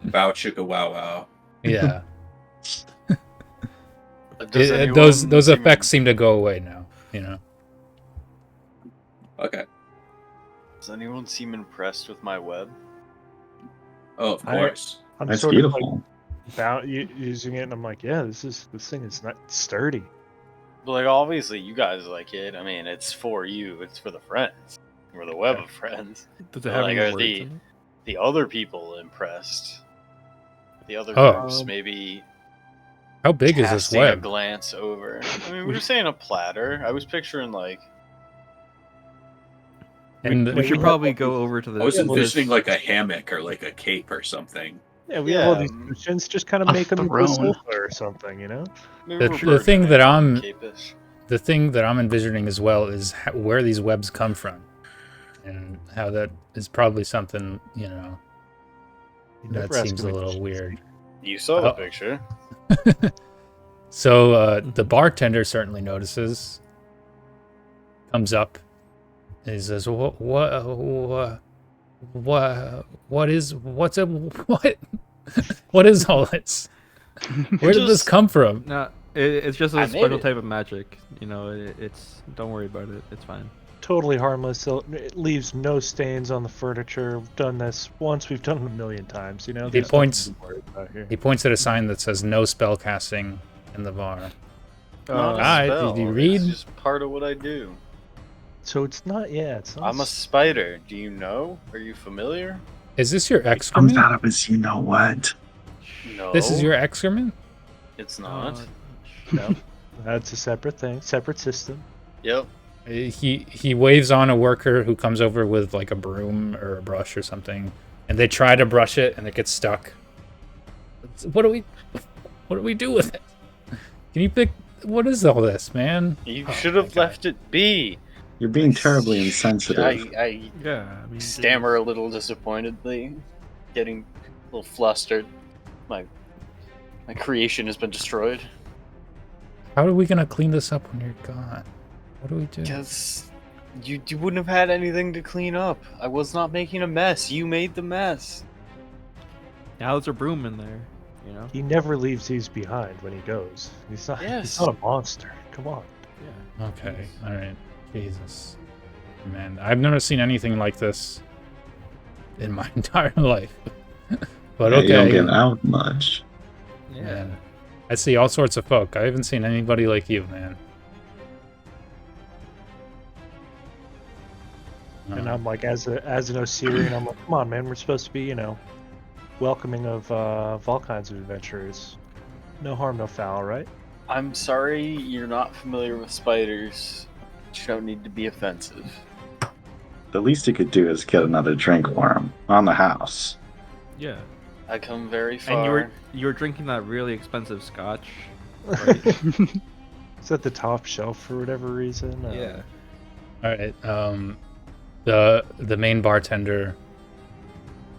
Bow chicka wow wow. Yeah. Does anyone Those seem- effects seem to go away now. Okay. Does anyone seem impressed with my web? Oh, of course. I'm That's sort beautiful. of like using it, and I'm like, yeah, this thing is not sturdy. But like, obviously, you guys like it. I mean, it's for you. It's for the friends. We're the web of friends. Does it But, have like, any are words in it? the other people impressed? The other Oh. groups maybe How big is this casting a web? glance over. I mean, we were saying a platter. I was picturing like And We should probably go over to the. I was well, envisioning like a hammock or like a cape or something. Yeah, we have all these Yeah. cushions. Just kind of A make them into a throne. sofa or something, maybe The- we're the thing burgeoning that I'm- capish. the thing that I'm envisioning as well is where these webs come from, and how that is probably something You that never ask seems them a little questions. weird. You saw the Oh. picture. So the bartender certainly notices, comes up, and he says, what is all this? Where did this Just- come from? No, it's just I a made special it. type of magic. It's don't worry about it. It's fine. Totally harmless. It leaves no stains on the furniture. We've done this once. We've done it a million times. There's nothing points- to be worried about here. He points at a sign that says no spell casting in the bar. Not a Alright, spell. did you read? It's just part of what I do. So it's not. Yeah, it's not. I'm a spider. Do you know? Are you familiar? Is this your Comes excrement? out of his you know what. No. This is your excrement? It's not. No, that's a separate thing. Separate system. Yep. He waves on a worker who comes over with like a broom or a brush or something, and they try to brush it and it gets stuck. What do we do with it? Can you pick? What is all this, man? You Oh should my have God. left it be. You're being terribly insensitive. I Yeah, I mean, stammer a little disappointedly, getting a little flustered. My creation has been destroyed. How are we gonna clean this up when you're gone? What do we do? Because you wouldn't have had anything to clean up. I was not making a mess. You made the mess. Now there's a broom in there. He never leaves these behind when he goes. He's not. He's Yes. not a monster. Come on. Yeah. Okay, all right. Jesus, man, I've never seen anything like this in my entire life. But Yeah, you don't okay, get out much. Yeah. man. I see all sorts of folk. I haven't seen anybody like you, man. And I'm like, as an Osirian, I'm like, come on, man. We're supposed to be, welcoming of all kinds of adventurers. No harm, no foul, right? I'm sorry you're not familiar with spiders. You don't need to be offensive. The least you could do is get another drink for him on the house. Yeah. I come very far. And you were drinking that really expensive scotch. Right? It's at the top shelf for whatever reason. Yeah. All right. The main bartender,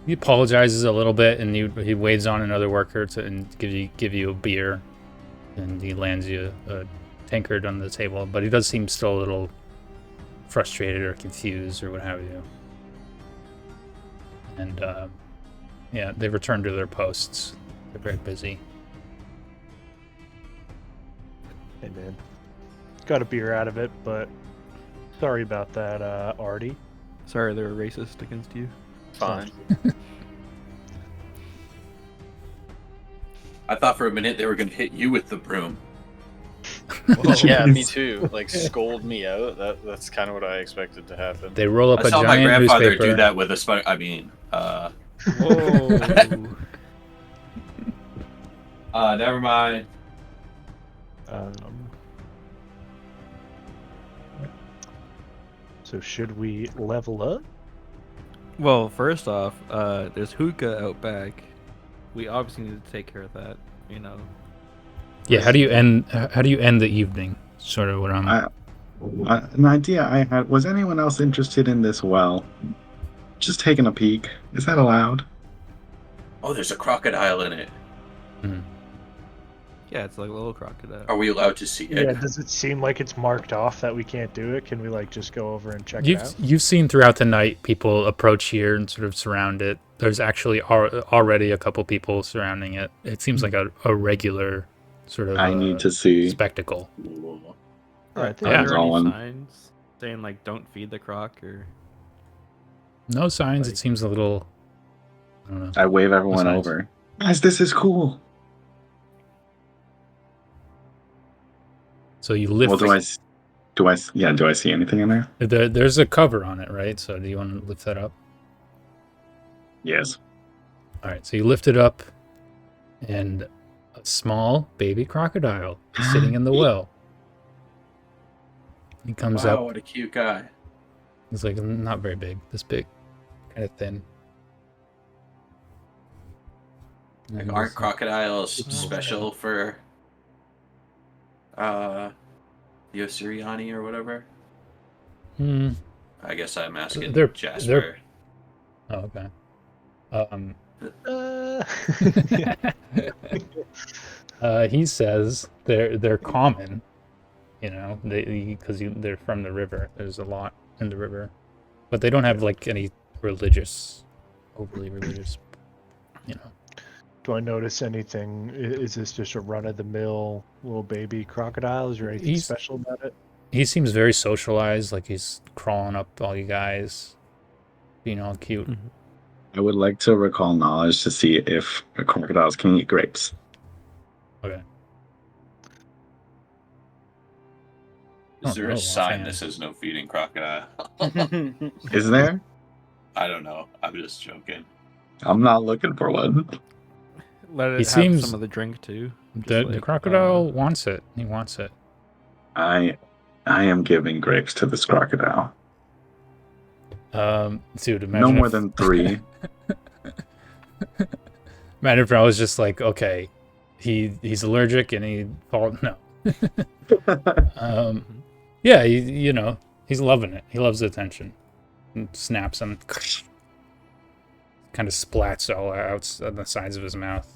he apologizes a little bit, and he waves on another worker and give you a beer, and he lands you a tankard on the table. But he does seem still a little frustrated or confused or what have you. And yeah, they return to their posts. They're very busy. Hey man, got a beer out of it, but sorry about that, Artie. Sorry, they were racist against you. Fine. I thought for a minute they were going to hit you with the broom. Yeah, me too. Like scold me out. That's kind of what I expected to happen. They roll up I a saw my giant grandfather newspaper. do that with a Whoa. never mind. So should we level up? Well, first off, there's hookah out back. We obviously need to take care of that. You know. Yeah, how do you end the evening? Sort of what I'm. An idea I had, was anyone else interested in this well? Just taking a peek. Is that allowed? Oh, there's a crocodile in it. Yeah, it's like a little crocodile. Are we allowed to see it? Yeah, does it seem like it's marked off that we can't do it? Can we like just go over and check it out? You've seen throughout the night people approach here and sort of surround it. There's actually already a couple people surrounding it. It seems like a regular sort of I need to see. spectacle. Alright, Are Yeah. there any All in. signs saying like "Don't feed the croc" or? No signs. It seems a little. I don't know. I wave everyone signs? over. Guys, this is cool. So you lift. Well, do I see anything in there? There's a cover on it, right? So do you want to lift that up? Yes. All right. So you lift it up, and a small baby crocodile is sitting in the well. He comes Wow, up. what a cute guy. He's like not very big. This big, kind of thin. Like, aren't crocodiles special for the Osiriani or whatever? I guess I'm asking Jasper. Oh, okay. He says they're common, you know, because they're from the river. There's a lot in the river, but they don't have like any overly religious, you know. Do I notice anything? Is this just a run-of-the-mill little baby crocodile? Is there anything special about it? He seems very socialized, like he's crawling up all you guys, being all cute. I would like to recall knowledge to see if crocodiles can eat grapes. Okay. Is there a know, sign offhand. that says no feeding crocodile? Is there? I don't know. I'm just joking. I'm not looking for one. Let it He have seems- some of the drink too. The crocodile wants it. He wants it. I am giving grapes to this crocodile. Dude, imagine No more if- than 3. Imagine if I was just like, okay, he's allergic and he no. Yeah, you know, he's loving it. He loves the attention. And snaps him. Kind of splats all out on the sides of his mouth.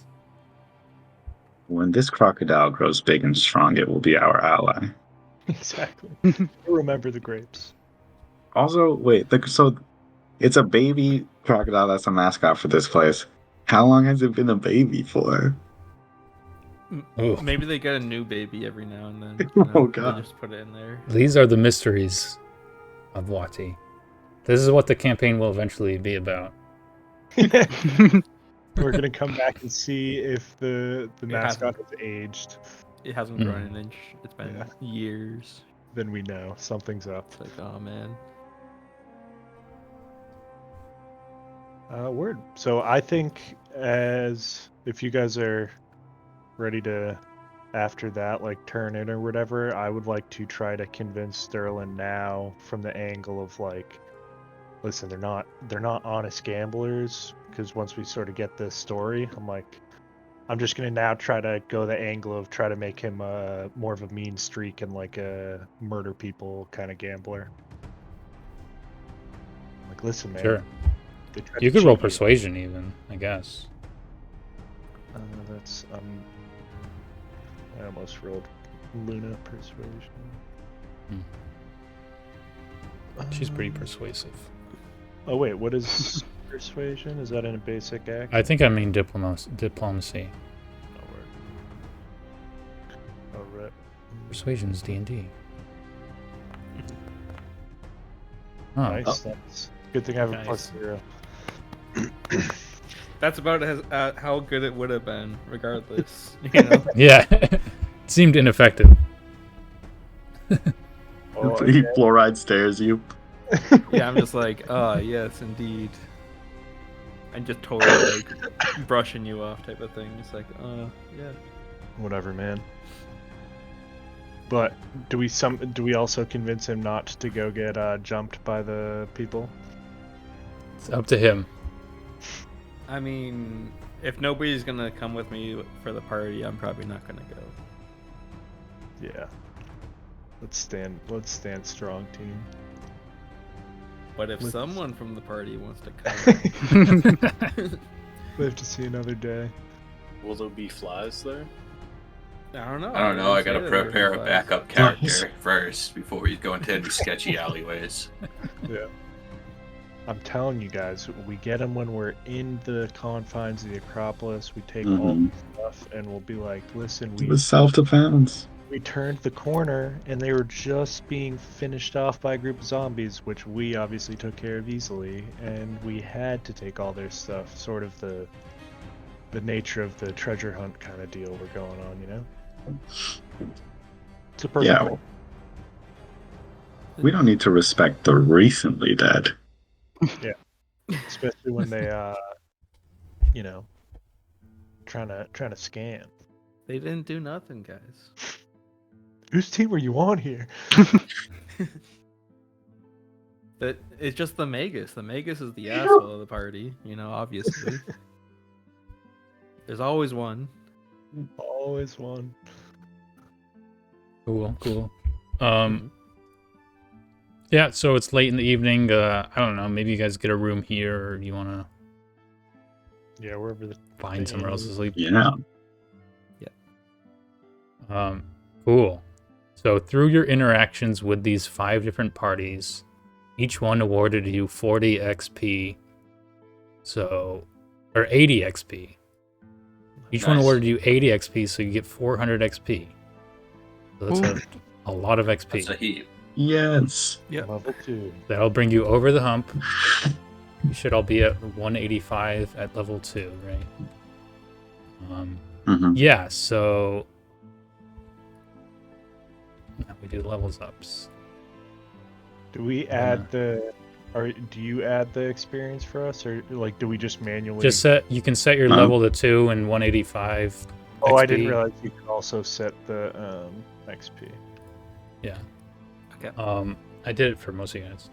When this crocodile grows big and strong, it will be our ally. Exactly. Remember the grapes. Also, wait, so it's a baby crocodile that's a mascot for this place. How long has it been a baby for? Ooh. Maybe they get a new baby every now and then. Oh, They God. just put it in there. These are the mysteries of Wati. This is what the campaign will eventually be about. We're gonna come back and see if the mascot has aged. It hasn't grown an inch. It's been Yeah. years. Then we know something's up. It's like, oh man. Word. So I think if you guys are ready to, after that, like turn in or whatever, I would like to try to convince Durlan now from the angle of like, listen, they're not honest gamblers, because once we sort of get this story, I'm just gonna now try to go the angle of try to make him more of a mean streak and like a murder people kind of gambler. Like, listen, man. Sure. they tried You to could roll cheat persuasion even, I guess. That's I almost rolled Luna persuasion. She's pretty persuasive. Oh wait, what is Persuasion? Is that in a basic act? I think I mean diplomacy. Oh, right. Persuasion's D&D. Oh. Nice. That's good thing I have a Nice. +0. That's about how good it would have been, regardless. You know? Yeah. It seemed ineffective. Oh, He fluoride stares you. Yeah, I'm just like, yes, indeed. And just totally like brushing you off type of thing. Just like, yeah. Whatever, man. But do we also convince him not to go get jumped by the people? It's up to him. I mean, if nobody's gonna come with me for the party, I'm probably not gonna go. Yeah. Let's stand strong, team. But if Let's- someone from the party wants to come, Live to see another day. Will there be flies there? I don't know. I don't know. I gotta didn't say that prepare there a were backup character first before we go into any sketchy alleyways. Yeah. I'm telling you guys, we get them when we're in the confines of the Acropolis. We take all the stuff, and we'll be like, "Listen, It was self-defense. we turned the corner, and they were just being finished off by a group of zombies, which we obviously took care of easily, and we had to take all their stuff. Sort of the nature of the treasure hunt kind of deal we're going on, you know? It's a perfect. Yeah. We don't need to respect the recently dead. Especially when they, you know, trying to scam. They didn't do nothing, guys. Whose team are you on here? That it's just the Magus. The Magus is the asshole of the party, you know, obviously. There's always one. Always one. Cool. Yeah, so it's late in the evening. I don't know, maybe you guys get a room here, or you want to Yeah, wherever the find somewhere else to sleep. Yeah. Cool. So through your interactions with these 5 different parties, each one awarded you 40 XP. So, or 80 XP. Each one Nice. awarded you 80 XP, so you get 400 XP. So that's a lot of XP. That's a heap. Yes. Yeah. level 2. That'll bring you over the hump. You should all be at 185 at level 2, right? Yeah, so now we do levels ups. Do we add the, or do you add the experience for us, or like do we just manually? You can set your level to 2 and 185. Oh, I didn't XP. realize you could also set the XP. Yeah. Okay. I did it for most of you guys.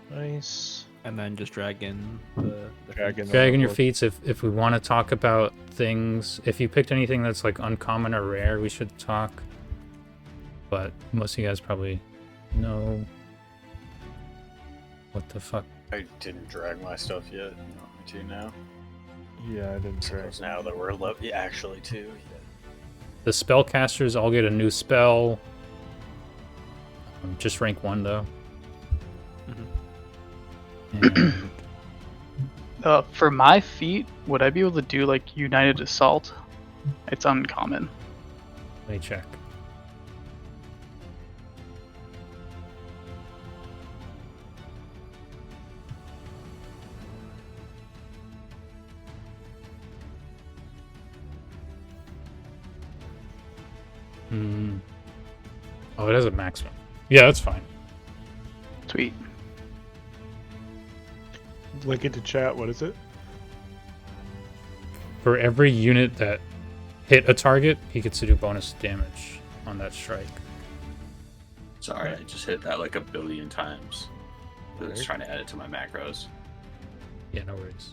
Nice. And then just drag in the Drag in the Dragging your level. feats. If we want to talk about things, if you picked anything that's like uncommon or rare, we should talk. But most of you guys probably know what the fuck. I didn't drag my stuff yet. You want me to now? Yeah, I didn't drag. Suppose now that we're actually two. Yeah. The spellcasters all get a new spell. Just rank 1 though. And For my feat, would I be able to do like United Assault? It's uncommon. let me check. Oh, it has a maximum. Yeah, that's fine. Sweet. Link into chat. What is it? For every unit that hit a target, he gets to do bonus damage on that strike. Sorry, I just hit that like a billion times. I was Right. trying to add it to my macros. Yeah, no worries.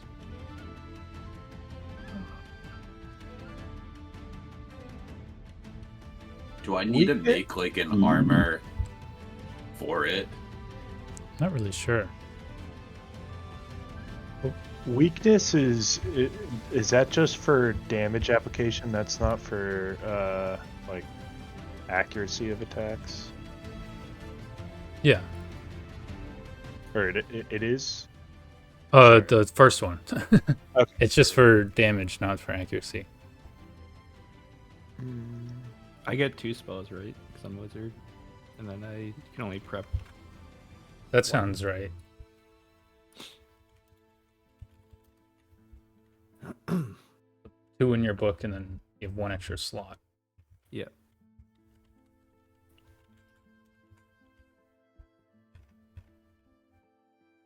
Do I need to make like an armor for it? Not really sure. Weakness is that just for damage application? That's not for like accuracy of attacks. Yeah. Or it is? The first one. Okay. It's just for damage, not for accuracy. I get 2 spells, right? Because I'm a wizard. And then I can only prep. That sounds right. Two in your book, and then you have 1 extra slot. Yeah.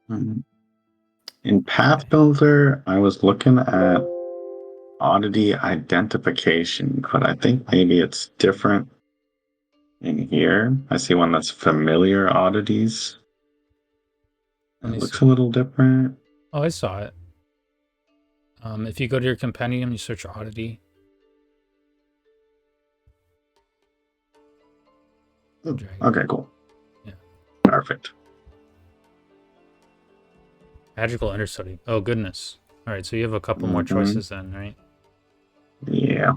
In Path Builder, I was looking at oddity identification, but I think maybe it's different in here. I see one that's familiar oddities. Let It me looks see. a little different. Oh, I saw it. If you go to your compendium, you search oddity. Okay, cool. Yeah. Perfect. Magical understudy. Oh, goodness. All right, so you have a couple more choices then, right? Yeah.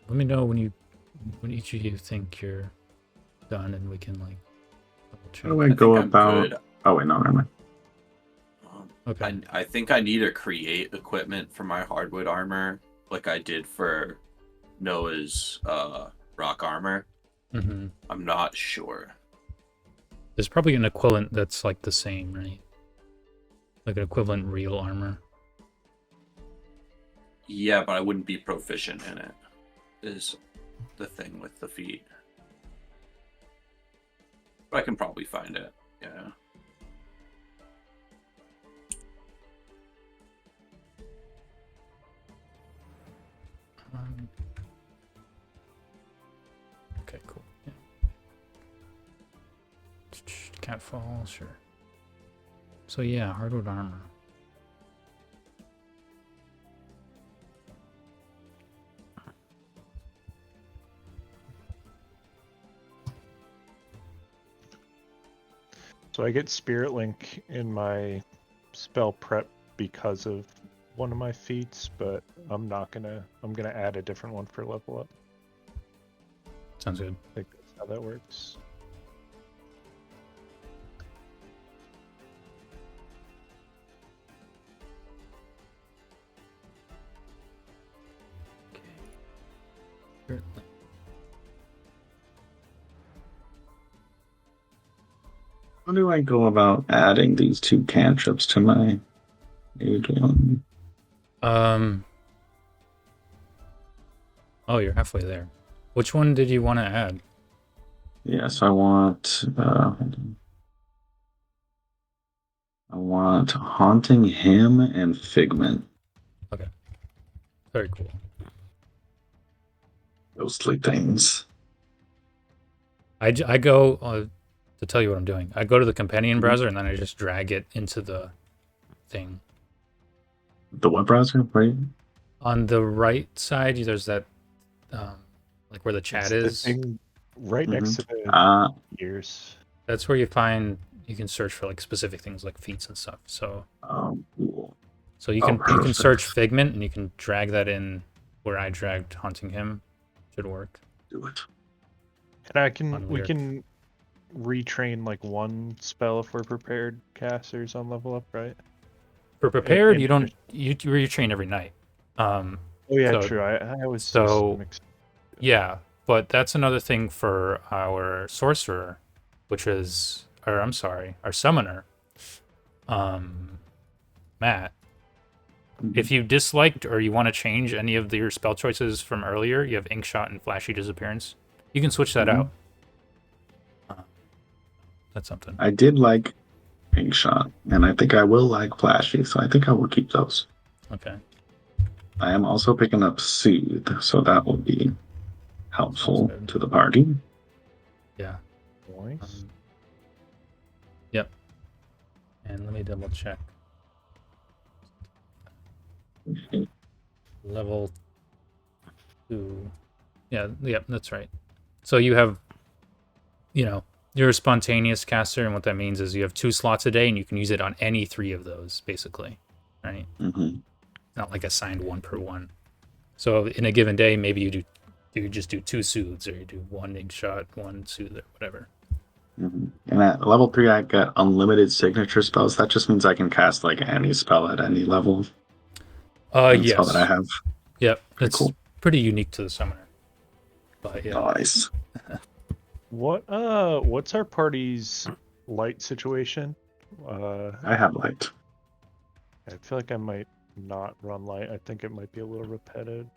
Let me know when each of you think you're done, and we can like double check. How do I go about? Good. Oh wait, no, never mind. Okay. I think I need to create equipment for my hardwood armor, like I did for Noah's rock armor. Mm-hmm. I'm not sure. There's probably an equivalent that's like the same, right? Like an equivalent real armor. Yeah, but I wouldn't be proficient in it, is the thing with the feat. But I can probably find it, yeah. Okay, cool. Yeah. Catfall, sure. So yeah, hardwood armor. So I get Spirit Link in my spell prep because of one of my feats, but I'm gonna add a different one for level up. Sounds good. I think that's how that works. How do I go about adding these 2 cantrips to my aid one? Oh, you're halfway there. Which one did you want to add? Yes, I want Haunting Him and Figment. Okay. Very cool. Ghostly things. I go to tell you what I'm doing. I go to the companion browser and then I just drag it into the thing. The web browser, right? On the right side, there's that like where the chat is. The thing right next to the ears. That's where you can search for like specific things like feats and stuff. So cool. So you can search Figment and you can drag that in where I dragged Haunting Him. Should work. Do it. And we can retrain like one spell if we're prepared casters on level up, right? For prepared, you retrain every night. Oh yeah, true. I was so yeah, but that's another thing for our sorcerer, which is, or I'm sorry, our summoner, Matt. If you disliked or you want to change any of your spell choices from earlier, you have Inkshot and Flashy Disappearance. You can switch that out. That's something. I did like Inkshot, and I think I will like Flashy, so I think I will keep those. Okay. I am also picking up Soothe, so that will be helpful to the party. Yeah. Nice. Yep. And let me double check. Level 2. Yeah, that's right. So you have, you're a spontaneous caster, and what that means is you have 2 slots a day, and you can use it on any 3 of those, basically, right? Mm-hmm. not like assigned 1 per 1. So in a given day, maybe you just do 2 soothes, or you do 1 ink shot, 1 soothe, or whatever. Mm-hmm. And at level 3, I got unlimited signature spells. That just means I can cast like any spell at any level. Any spell that I Yes. have. Yep. Pretty It's cool. pretty unique to the summoner. But yeah. Nice. What's our party's light situation? I have light. I feel like I might not run light. I think it might be a little repetitive.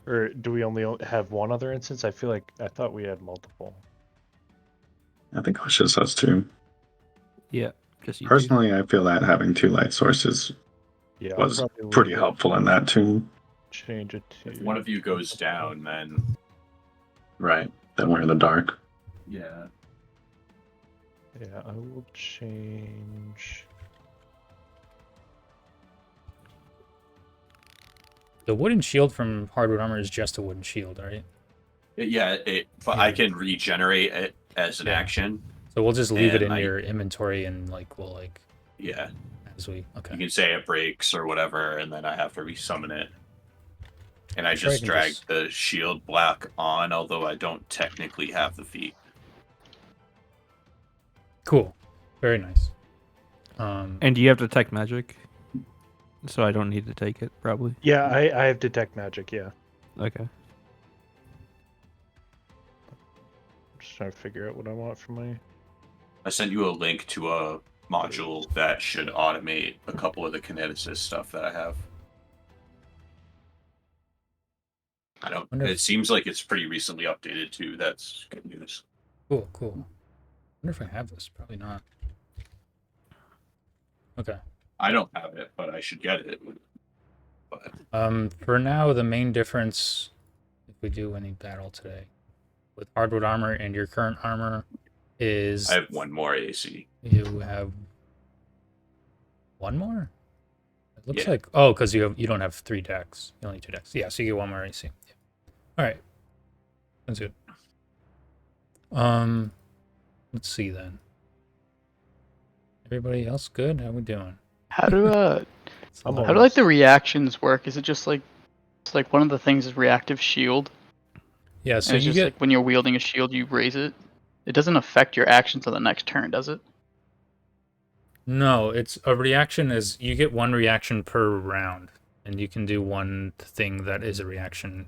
Or do we only have one other instance? I thought we had multiple. I think it was just us two. Yeah, just you two. Personally, I feel that having 2 light sources was pretty helpful in that too. Change it to... If one of you goes down, then... Right. Then we're in the dark. Yeah. Yeah, I will change... The wooden shield from hardwood armor is just a wooden shield, right? Yeah, but I can regenerate it as an action. So we'll just leave it in your inventory, and we'll Yeah. As we You can say it breaks or whatever, and then I have to resummon it. And I just drag the shield block on, although I don't technically have the feat. Cool. Very nice. And do you have detect magic? So I don't need to take it, probably. Yeah, I have detect magic, yeah. Okay. Just trying to figure out what I want for my... I sent you a link to a module that should automate a couple of the Kineticist stuff that I have. It seems like it's pretty recently updated too. That's good news. Cool. I wonder if I have this. Probably not. Okay. I don't have it, but I should get it. But... For now, the main difference, if we do any battle today, with hardwood armor and your current armor, is I have 1 more AC. You have 1 more? It looks like because you don't have 3 decks. You only have 2 decks. Yeah, so you get 1 more AC. Yeah. All right. That's good. Let's see then. Everybody else good? How we doing? How do the reactions work? Is it just it's like one of the things is reactive shield? Yeah, so you get when you're wielding a shield, you raise it. It doesn't affect your actions on the next turn, does it? No, it's a reaction is you get 1 reaction per round, and you can do 1 thing that is a reaction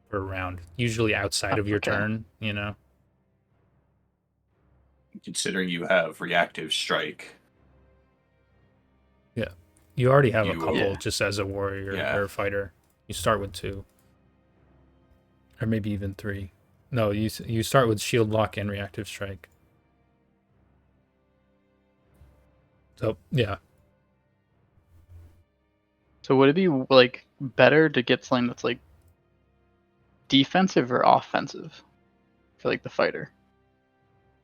per round, usually outside of your turn, you know. Considering you have reactive strike. Yeah. You already have a couple just as a warrior or a fighter. You start with 2. Or maybe even 3. No, you start with shield block and reactive strike. So, yeah. So would it be better to get something that's defensive or offensive for the fighter?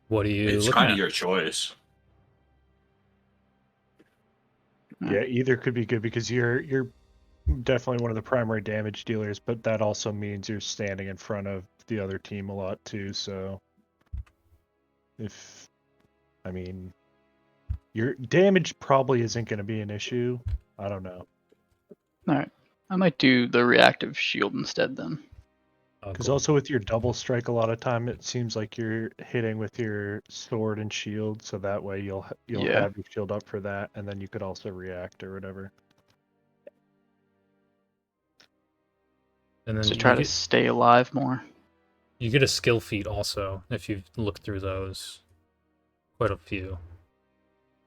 What do you It's kind of your choice. Yeah, either could be good because you're definitely one of the primary damage dealers, but that also means you're standing in front of the other team a lot too, so your damage probably isn't going to be an issue. I don't know. Alright. I might do the reactive shield instead then. Because also with your double strike, a lot of time it seems like you're hitting with your sword and shield, so that way you'll have your shield up for that, and then you could also react or whatever. And then to try to stay alive more. You get a skill feat also if you look through those. Quite a few.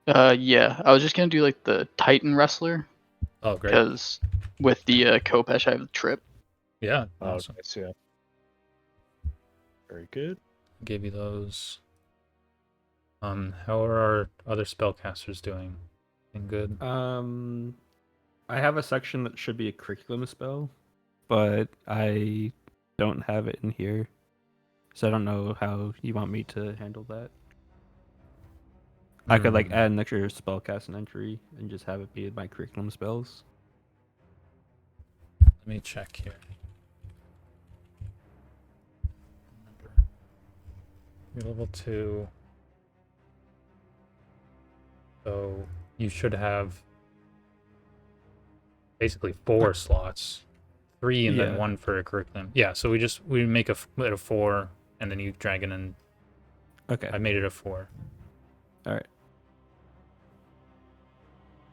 Yeah, I was just gonna do the Titan Wrestler. Oh, great. Because with the Kopesh, I have the Trip. Yeah. Awesome. Nice, yeah. Very good. Gave you those. How are our other spellcasters doing? Doing good? I have a section that should be a curriculum spell, but I don't have it in here. So I don't know how you want me to handle that. I could add an extra spellcasting entry and just have it be my curriculum spells. Let me check here. You're level 2. So you should have basically 4 slots, 3 and then Yeah. 1 for a curriculum. Yeah, so we make it a 4, and then you drag it in. Okay. I made it a 4. All right.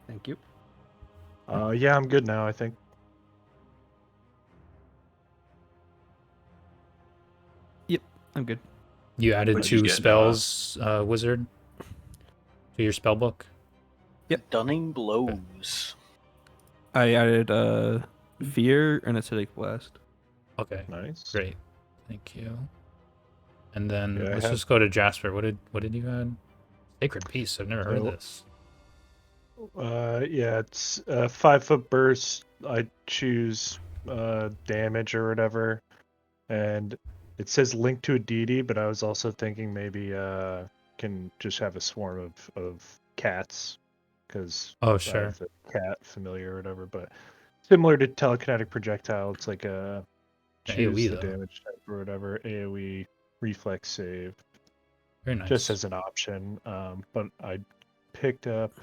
Thank you. Yeah, I'm good now, I think. I'm good. You added What'd you 2 get, spells, wizard, to your spell book. Stunning blows. I added fear and acidic blast. Okay, Nice. great, thank you. And then Yeah, I let's have- just go to Jasper. What did you add? Sacred Peace. I've never heard of So- this. Yeah, it's a 5-foot burst. I choose damage or whatever, and it says link to a deity, but I was also thinking maybe can just have a swarm of cats, because Oh I sure. have the cat familiar or whatever. But similar to telekinetic projectile, it's like a choose AoE the though. damage type or whatever, AoE reflex save, Very nice. just as an option. But I picked up.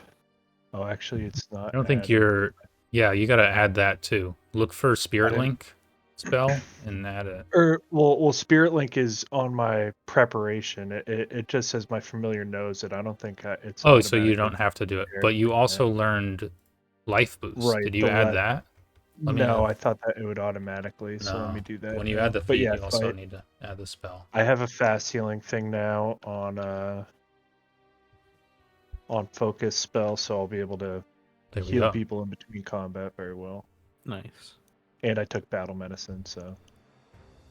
Oh, actually, it's not. I don't think added. you're. Yeah, you got to add that too. Look for Spirit didn't- Link spell and add it. Well, Spirit Link is on my preparation. It just says my familiar knows it. I don't think it's. Oh, so you automatically don't have to do it. there. But you also learned Life Boost. Right, Did you the add le- that? Let me No, know. I thought that it would automatically. So let No. me do that. When you now. add the But feat, yeah, you also need to add the spell. I have a fast healing thing now on focus spell, so I'll be able to There we heal go. people in between combat very well. Nice. And I took battle medicine, so.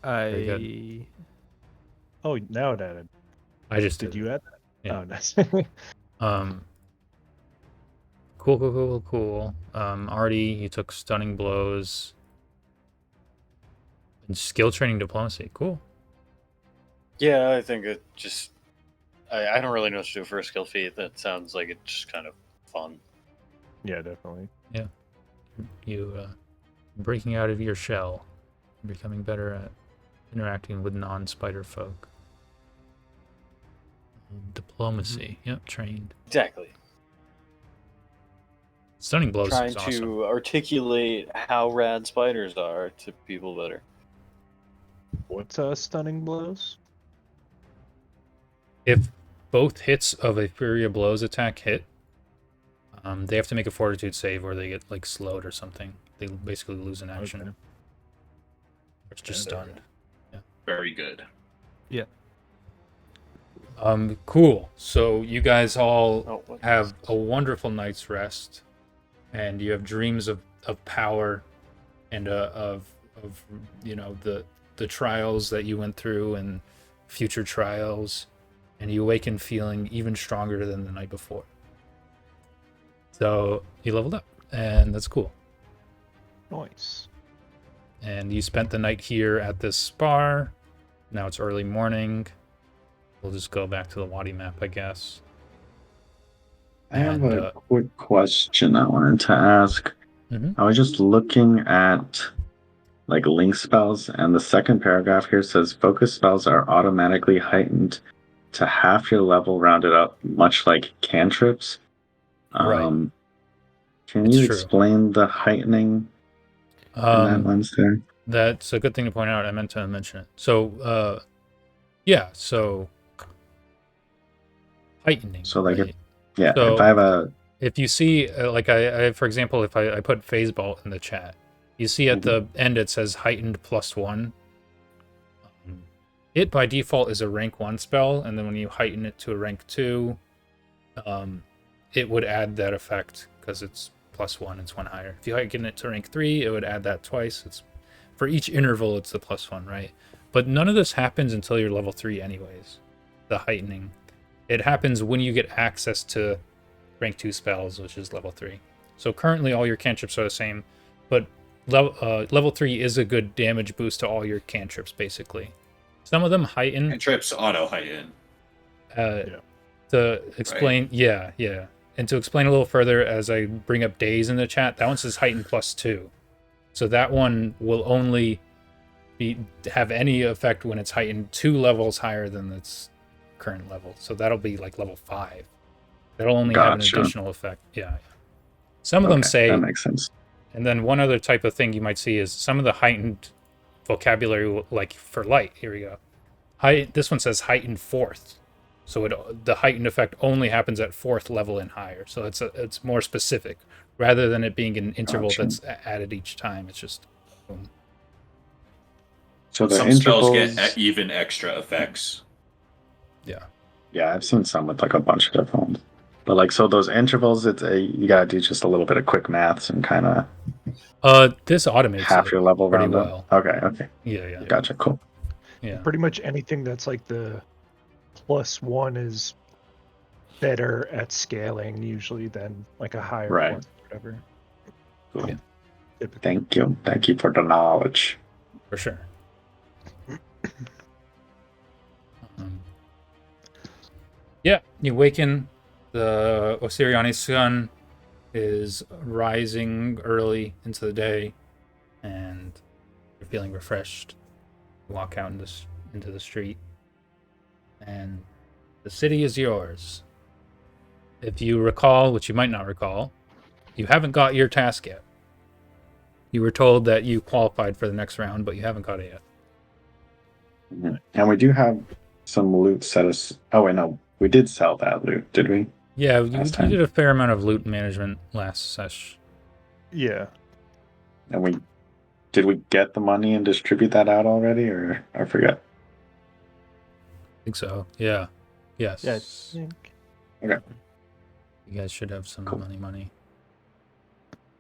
I Oh, now it added. I just Did did you it. add that? Yeah. Oh, nice. Cool. Artie, you took Stunning Blows. And skill training diplomacy. Cool. Yeah, I think it just. I don't really know what to do for a skill feat. That sounds like it's just kind of fun. Yeah, definitely. You breaking out of your shell, becoming better at interacting with non-spider folk. Diplomacy. Yep, trained. Exactly. Stunning Blows Trying is awesome. to articulate how rad spiders are to people better. What's stunning blows? If both hits of a Fury of Blows attack hit, they have to make a fortitude save or they get like slowed or something. They basically lose an action. Okay. Or it's just Yeah, there we stunned. Very good. Cool. So you guys all Oh, what have is a wonderful night's rest, and you have dreams of power and of you know the trials that you went through and future trials, and you awaken feeling even stronger than the night before. So you leveled up, and that's cool. Nice. And you spent the night here at this bar. Now it's early morning. We'll just go back to the Wadi map, I guess. I have And, a quick question I wanted to ask. Mhm. I was just looking at like link spells, and the second paragraph here says focus spells are automatically heightened to half your level rounded up, much like cantrips. Right. Can It's you true. explain the heightening in that lens there? That's a good thing to point out. I meant to mention it. So, yeah, so heightening. So, like, right? If I have a If you see, like, I for example, if I put Phase Bolt in the chat, you see at the end it says heightened +1. It by default is a rank 1 spell, and then when you heighten it to a rank 2, it would add that effect because it's +1, it's 1 higher. If you heighten it to rank 3, it would add that twice. It's for each interval, it's the +1, right? But none of this happens until you're level 3 anyways, the heightening. It happens when you get access to rank 2 spells, which is level 3. So currently all your cantrips are the same, but level 3 is a good damage boost to all your cantrips, basically. Some of them heighten. And trips auto heighten. To explain, right. Yeah. And to explain a little further, as I bring up days in the chat, that one says heighten +2. So that one will only have any effect when it's heightened 2 levels higher than its current level. So that'll be like level 5. That'll only have an additional effect. Yeah. Some of them say that makes sense. And then one other type of thing you might see is some of the heightened vocabulary, like for light. Here we go. This one says heightened 4th. So the heightened effect only happens at 4th level and higher. So it's more specific rather than it being an interval that's added each time. It's just boom. So the Some intervals... spells get even extra effects. Yeah. Yeah, I've seen some with like a bunch of different ones. But like, so those intervals, you gotta do just a little bit of quick maths and kind of this automates half your level pretty round well. up. Okay. Yeah. Gotcha, cool. Yeah. Pretty much anything that's like the +1 is better at scaling usually than like a higher Right. plus, whatever. Cool. Yeah. Thank you for the knowledge. For sure. Yeah, you waken. The Osiriani's sun is rising early into the day, and you're feeling refreshed. You walk out into the street, and the city is yours. If you recall, which you might not recall, you haven't got your task yet. You were told that you qualified for the next round, but you haven't got it yet. Mm-hmm. And we do have some loot set us. Oh wait, no, we did sell that loot, did we? Yeah, you did a fair amount of loot management last sesh. Yeah. And did we get the money and distribute that out already, or I forget? I think so. Yeah. Yes. Yeah, I think. Okay. You guys should have some money.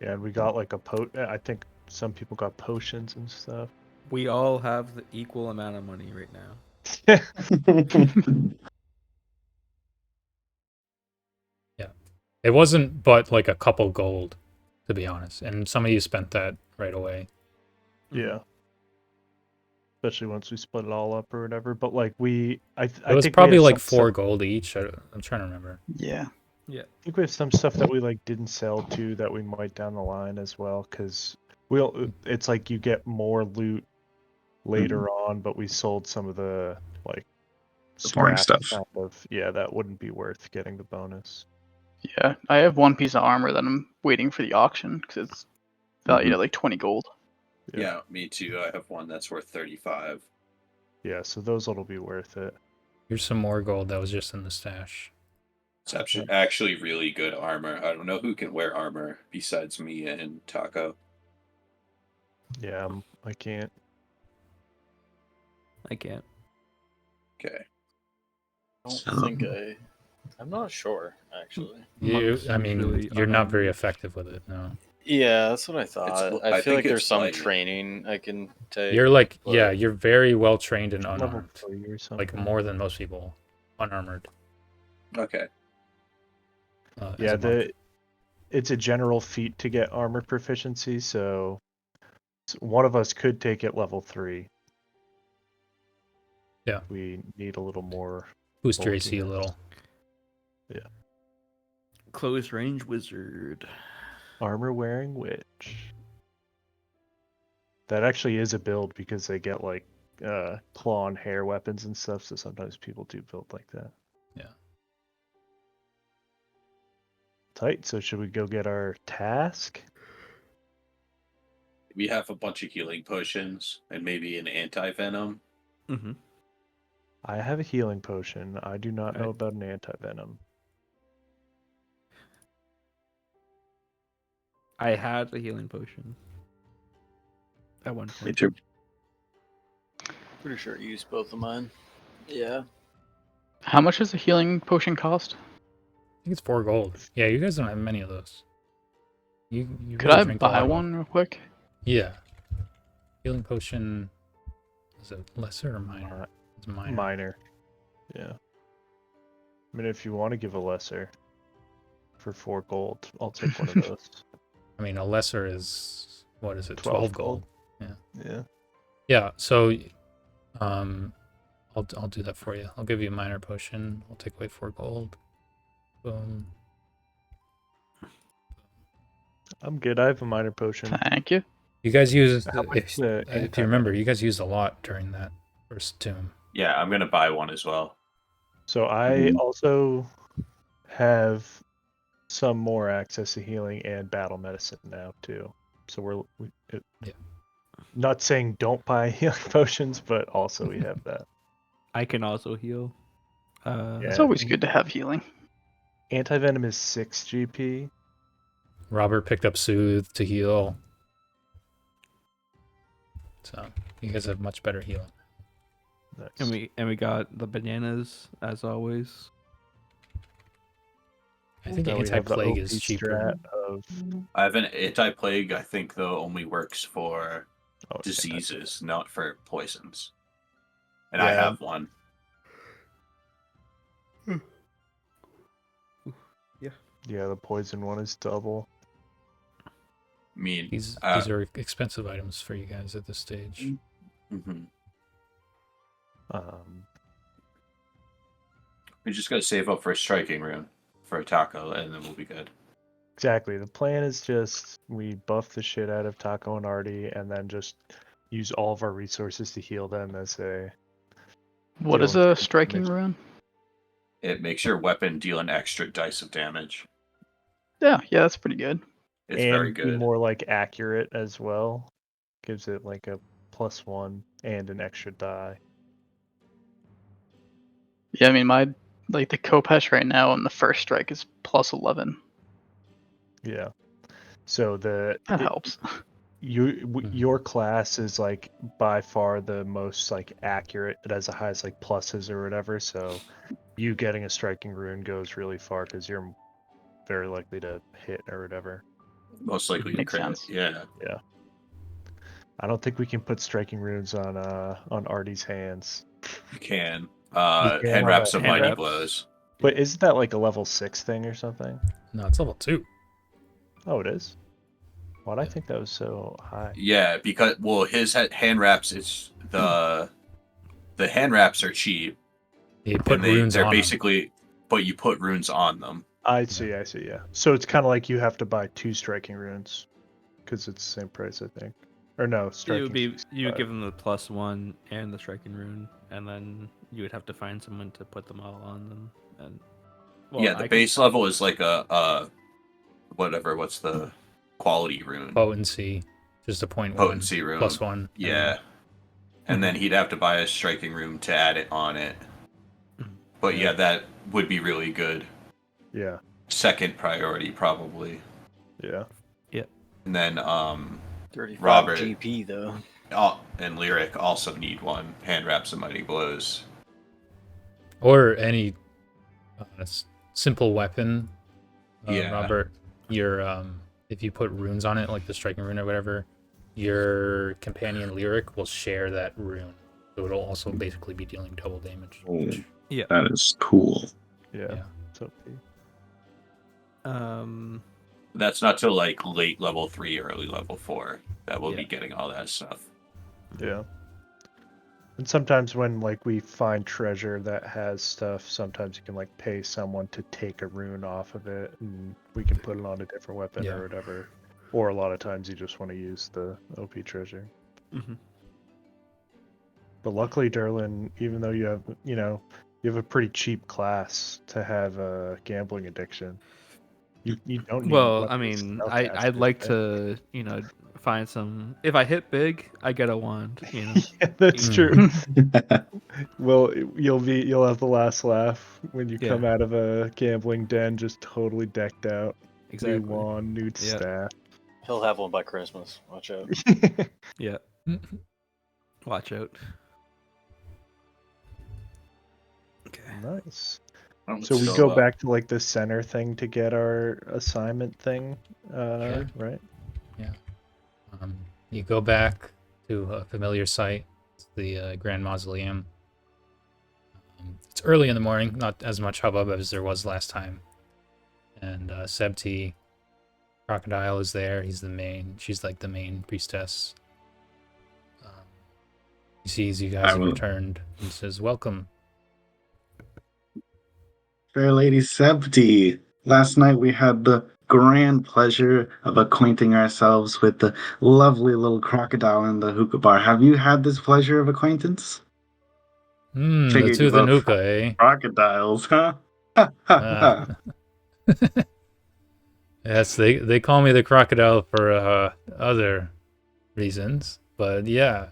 Yeah, and we got like I think some people got potions and stuff. We all have the equal amount of money right now. Yeah. It wasn't but like a couple gold, to be honest. And some of you spent that right away. Yeah. Especially once we split it all up or whatever. But like it was think probably like 4 gold each. I'm trying to remember. Yeah. I think we have some stuff that we like didn't sell to that we might down the line as well, because it's like you get more loot later on, but we sold some of the like boring scrap stuff. That wouldn't be worth getting the bonus. Yeah, I have one piece of armor that I'm waiting for the auction because it's valued at like 20 gold. Yeah, me too. I have one that's worth 35. Yeah, so those will be worth it. Here's some more gold that was just in the stash. It's actually really good armor. I don't know who can wear armor besides me and Taco. Yeah, I can't. I can't. Okay. I don't think I'm not sure, actually. You're not very effective with it, no. Yeah, that's what I thought. I feel like there's some light. training I can take. You're like, you're very well trained and Level unarmed. 3 or something. Like more than most people. Unarmored. Okay. It's a general feat to get armor proficiency, so one of us could take it level 3. Yeah. We need a little more. Boost your AC a little. Yeah. Close range wizard. Armor wearing witch. That actually is a build because they get like claw and hair weapons and stuff, so sometimes people do build like that. Yeah. Tight, so should we go get our task? We have a bunch of healing potions and maybe an anti-venom. Mm-hmm. I have a healing potion. I do not know about an anti-venom. I had a healing potion at one point. Me too. Pretty sure I used both of mine. Yeah. How much does a healing potion cost? I think it's 4 gold. Yeah, you guys don't have many of those. You Could really I drink a lot buy of them. one real quick? Yeah. Healing potion, is it lesser or minor? It's minor. Minor. Yeah. I mean, if you want to give a lesser for 4 gold, I'll take one of those. I mean, a lesser is, what is it, 12 gold? Yeah. Yeah, so I'll do that for you. I'll give you a minor potion. I'll take away 4 gold. Boom. I'm good. I have a minor potion. Thank you. You guys used, if you anti-venom? remember, you guys used a lot during that first tomb. Yeah, I'm going to buy one as well. So I also have some more access to healing and battle medicine now too. So Yeah. not saying don't buy healing potions, but also we have that. I can also heal. It's Yeah. always good to have healing. Anti-venom is 6 GP. Robbert picked up Soothe to heal. So you guys have much better healing. Nice. And we got the bananas as always. I think Now we have the anti-plague OP is cheaper. strat of I have an anti-plague, I think, though, only works for okay, diseases, not for poisons. And Yeah. I have one. Yeah, the poison one is double. I mean, These are expensive items for you guys at this stage. mhm. Um, We just gotta save up for a striking rune for a taco, and then we'll be good. exactly. The plan is just we buff the shit out of Taco and Artie, and then just use all of our resources to heal them as a. What is a striking rune? It makes your weapon deal an extra dice of damage. Yeah, that's pretty good. It's and very be good. more like accurate as well. Gives it like a +1 and an extra die. Yeah, I mean the Kopesh right now on the first strike is +11. Yeah. So That helps. your class is like by far the most like accurate. It has the highest like pluses or whatever. So you getting a striking rune goes really far because you're very likely to hit or whatever. Most likely to Makes crit. sense. Yeah. I don't think we can put striking runes on Artie's hands. You can. can Hand on wraps the of hand mighty wraps. blows. But isn't that like a level 6 thing or something? No, it's level 2. Oh, it is. Why'd I think that was so high? Yeah, because his hand wraps is the hand wraps are cheap. You put And runes they're on 'em. basically, but you put runes on them. I see, yeah. So it's kind of like you have to buy 2 striking runes because it's the same price, I think. Or no, It striking. would be you would 65. give them the +1 and the striking rune, and then you would have to find someone to put them all on them. And Yeah, the base level is like a whatever. What's the quality rune? Potency, just a 0.1. Potency rune. +1. Yeah. And then he'd have to buy a striking rune to add it on it. But yeah, that would be really good. Yeah. Second priority, probably. Yeah. And then 35 Robbert. GP though. And Lyric also need one. Hand wraps and mighty blows. Or any simple weapon. Yeah. Robbert, your if you put runes on it, like the striking rune or whatever, your companion Lyric will share that rune. So it'll also basically be dealing double damage. Oh, Yeah. that is cool. Yeah. So That's not till like late level 3, early level 4 that we'll Yeah. be getting all that stuff. yeah. And sometimes when like we find treasure that has stuff, sometimes you can like pay someone to take a rune off of it and we can put it on a different weapon Yeah. or whatever. Or a lot of times you just want to use the OP treasure. Mhm. But luckily, Durlan, even though you have a pretty cheap class to have a gambling addiction, you don't need Well, much I of a mean, spellcaster, I'd like right? to find some. If I hit big, I get a wand. Yeah, that's true. Well, you'll have the last laugh when you Yeah. come out of a gambling den just totally decked out. Exactly. New wand, new Yeah. staff. He'll have one by Christmas. Watch out. Yeah. Watch out. Okay. Nice. I'm So we still, go back to like the center thing to get our assignment thing, Yeah. right? You go back to a familiar site, it's the Grand Mausoleum. It's early in the morning, not as much hubbub as there was last time. And Sebti, Crocodile, is there. She's like the main priestess. He sees you guys have returned and says, "Welcome." Fair Lady Sebti, last night we had the grand pleasure of acquainting ourselves with the lovely little crocodile in the hookah bar. Have you had this pleasure of acquaintance? The Figured you tooth and love hookah, eh? crocodiles, huh? Yes, they call me the crocodile for other reasons, but yeah.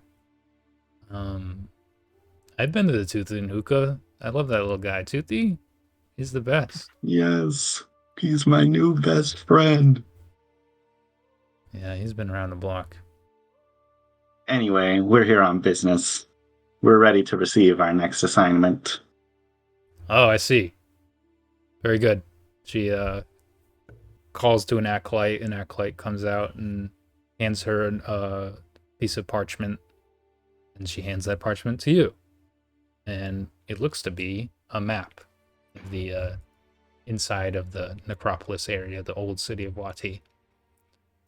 I've been to the Toothy and Hookah. I love that little guy. Toothy, he's the best. Yes, he's my new best friend. Yeah, he's been around the block. Anyway, we're here on business. We're ready to receive our next assignment. Oh, I see. Very good. She calls to an acolyte. An acolyte comes out and hands her a piece of parchment, and she hands that parchment to you. And it looks to be a map of the inside of the necropolis area, the old city of Wati.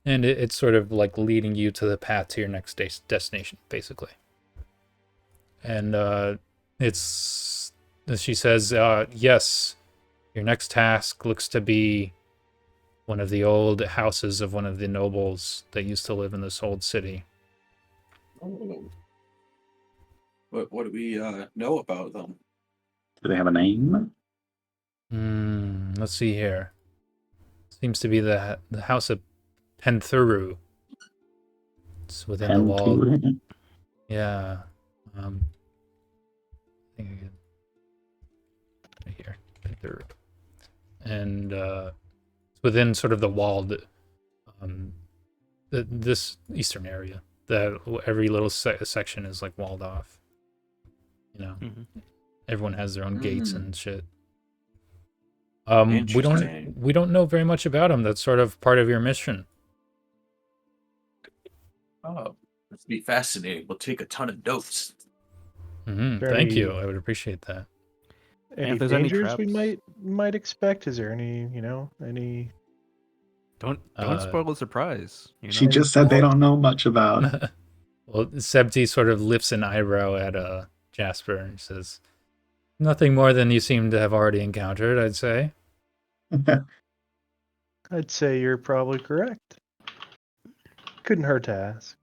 And it's sort of like leading you to the path to your next destination, basically. And she says, yes, your next task looks to be one of the old houses of one of the nobles that used to live in this old city. Oh. What do we know about them? Do they have a name? Let's see here. Seems to be the house of Penthuru. It's within the wall. Penthuru? Yeah. I think I get right here. Penthuru. And it's within sort of the walled, this eastern area. Every little section is like walled off. You know, everyone has their own gates and shit. We don't know very much about them. That's sort of part of your mission. Oh, that'd be fascinating. We'll take a ton of notes. Thank you. I would appreciate that. Any if there's any dangers we traps- might expect? Is there any, any? Don't spoil the surprise. You know? She just said they don't know much about. Well, Sebti sort of lifts an eyebrow at Jasper and says, "Nothing more than you seem to have already encountered, I'd say." I'd say you're probably correct. Couldn't hurt to ask.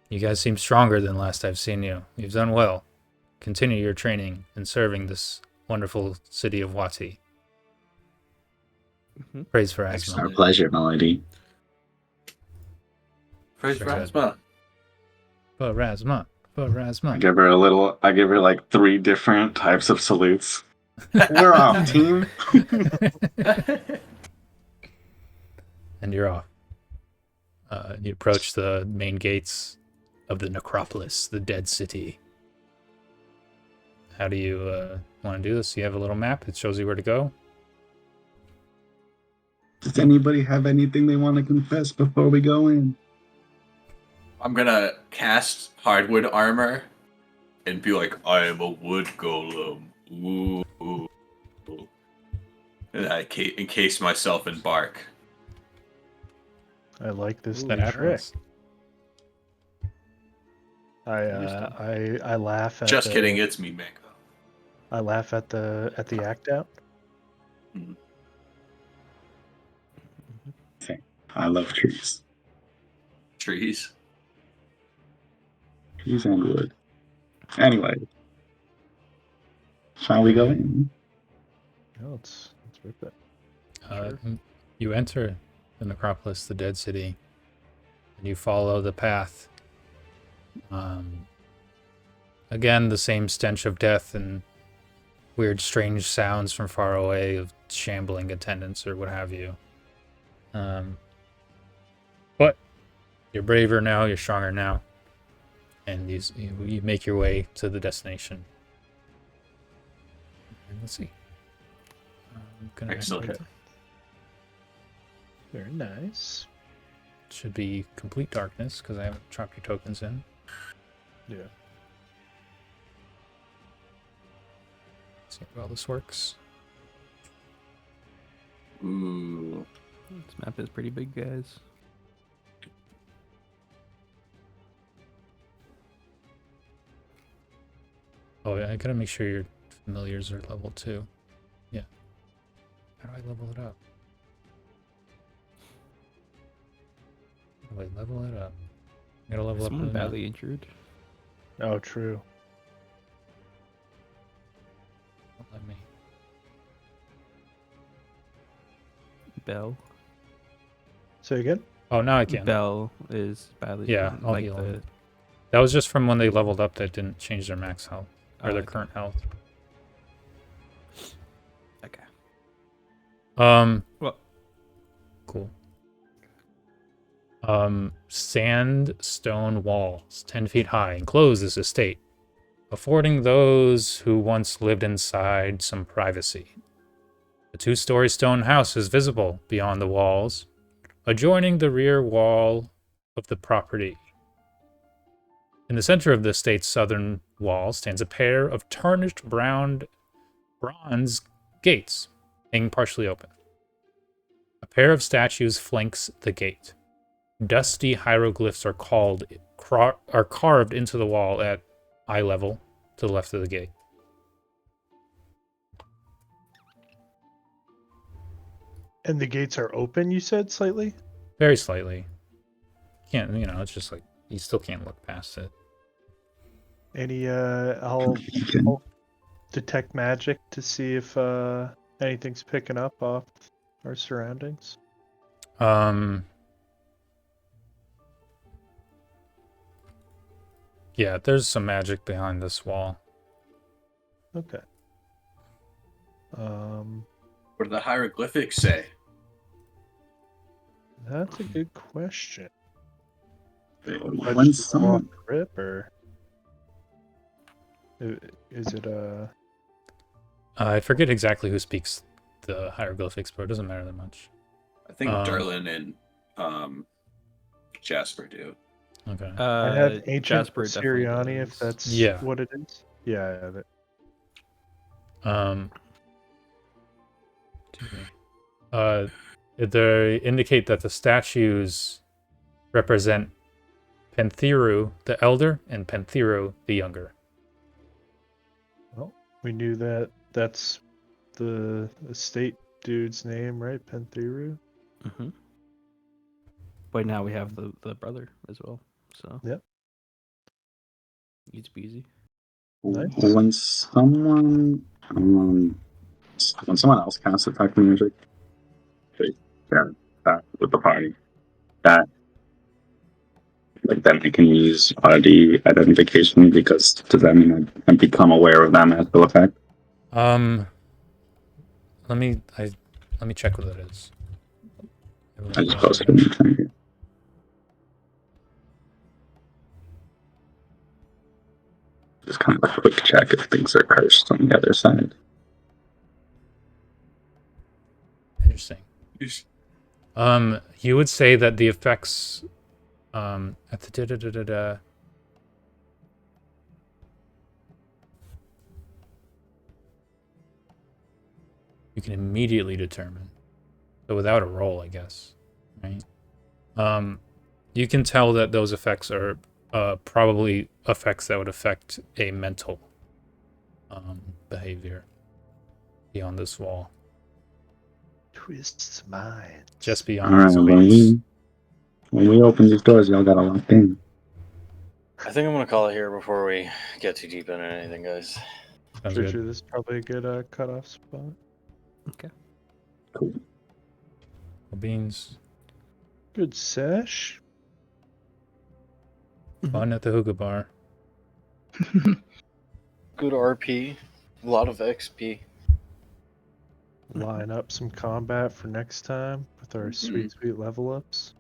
You guys seem stronger than last I've seen you. You've done well. Continue your training and serving this wonderful city of Wati. Praise for It's Asma. our pleasure, Melody. Praise for Asma. For Rasma. For Rasma. I give her like 3 different types of salutes. We're off, team. And you're off. You approach the main gates of the necropolis, the dead city. How do you want to do this? You have a little map that shows you where to go. Does anybody have anything they want to confess before we go in? I'm gonna cast hardwood armor and be like, I am a wood golem. Ooh. And I encase myself in bark. I like this That new trick. happens. I laugh at. Just kidding, it's me, Mango. I laugh at the act out. I love trees. Trees. Trees and wood. Anyway. Shall we go in? No, let's rip it. You enter the necropolis, the dead city, and you follow the path. Again, the same stench of death and weird, strange sounds from far away of shambling attendants or what have you. But you're braver now, you're stronger now, and you make your way to the destination. And let's see. I'm gonna Excellent. Very nice. Should be complete darkness because I haven't dropped your tokens in. Yeah. See how well this works. Ooh. This map is pretty big, guys. Oh, yeah, I gotta make sure your familiars are level 2. Yeah. How do I level it up? How do I level it up? I gotta level up. Someone the badly injured. Oh, true. Don't let me. Bell. Say again? Oh, now I can. Bell is badly. Yeah, I'll like heal the. him. That was just from when they leveled up that didn't change their max health. Or their okay. current health. Okay. Well. Cool. Sandstone walls, 10 feet high, enclose this estate, affording those who once lived inside some privacy. The 2-story stone house is visible beyond the walls, adjoining the rear wall of the property. In the center of the estate's southern wall stands a pair of tarnished bronze gates, hanging partially open. A pair of statues flanks the gate. Dusty hieroglyphs are carved into the wall at eye level to the left of the gate. And the gates are open, you said, slightly? Very slightly. Can't, it's just like, you still can't look past it. Any, I'll detect magic to see if anything's picking up off our surroundings. Yeah, there's some magic behind this wall. Okay. What do the hieroglyphics say? That's a good question. When someone... Grip, or is it I forget exactly who speaks the hieroglyphics, but it doesn't matter that much. I think Durlan and Jasper do. Okay. I have ancient Jasper Siriani, if that's what it is. Yeah, I have it. They indicate that the statues represent Pentheru the Elder and Pentheru the Younger. Well, we knew that that's the estate dude's name, right? Pentheru? Mm-hmm. But now we have the brother as well. So yep. Easy peasy. Nice. When someone else casts attack magic, they share that with the party. That then they can use oddity identification, because does that mean I become aware of that magical effect? Let me check what that is. I just posted it in the thing here. Just kind of a quick check if things are cursed on the other side. Interesting. You would say that the effects at the you can immediately determine. So without a roll, I guess. Right? You can tell that those effects are probably effects that would affect a mental behavior beyond this wall. Twists mind. Just beyond Alright, this when we open these doors, y'all gotta lock in. I think I'm gonna call it here before we get too deep into anything, guys. Sounds Sure, good. this is probably a good cutoff spot. Okay. Cool. Beans. Good sesh. Fun at the hookah bar. Good RP. A lot of XP. Line up some combat for next time with our sweet level ups.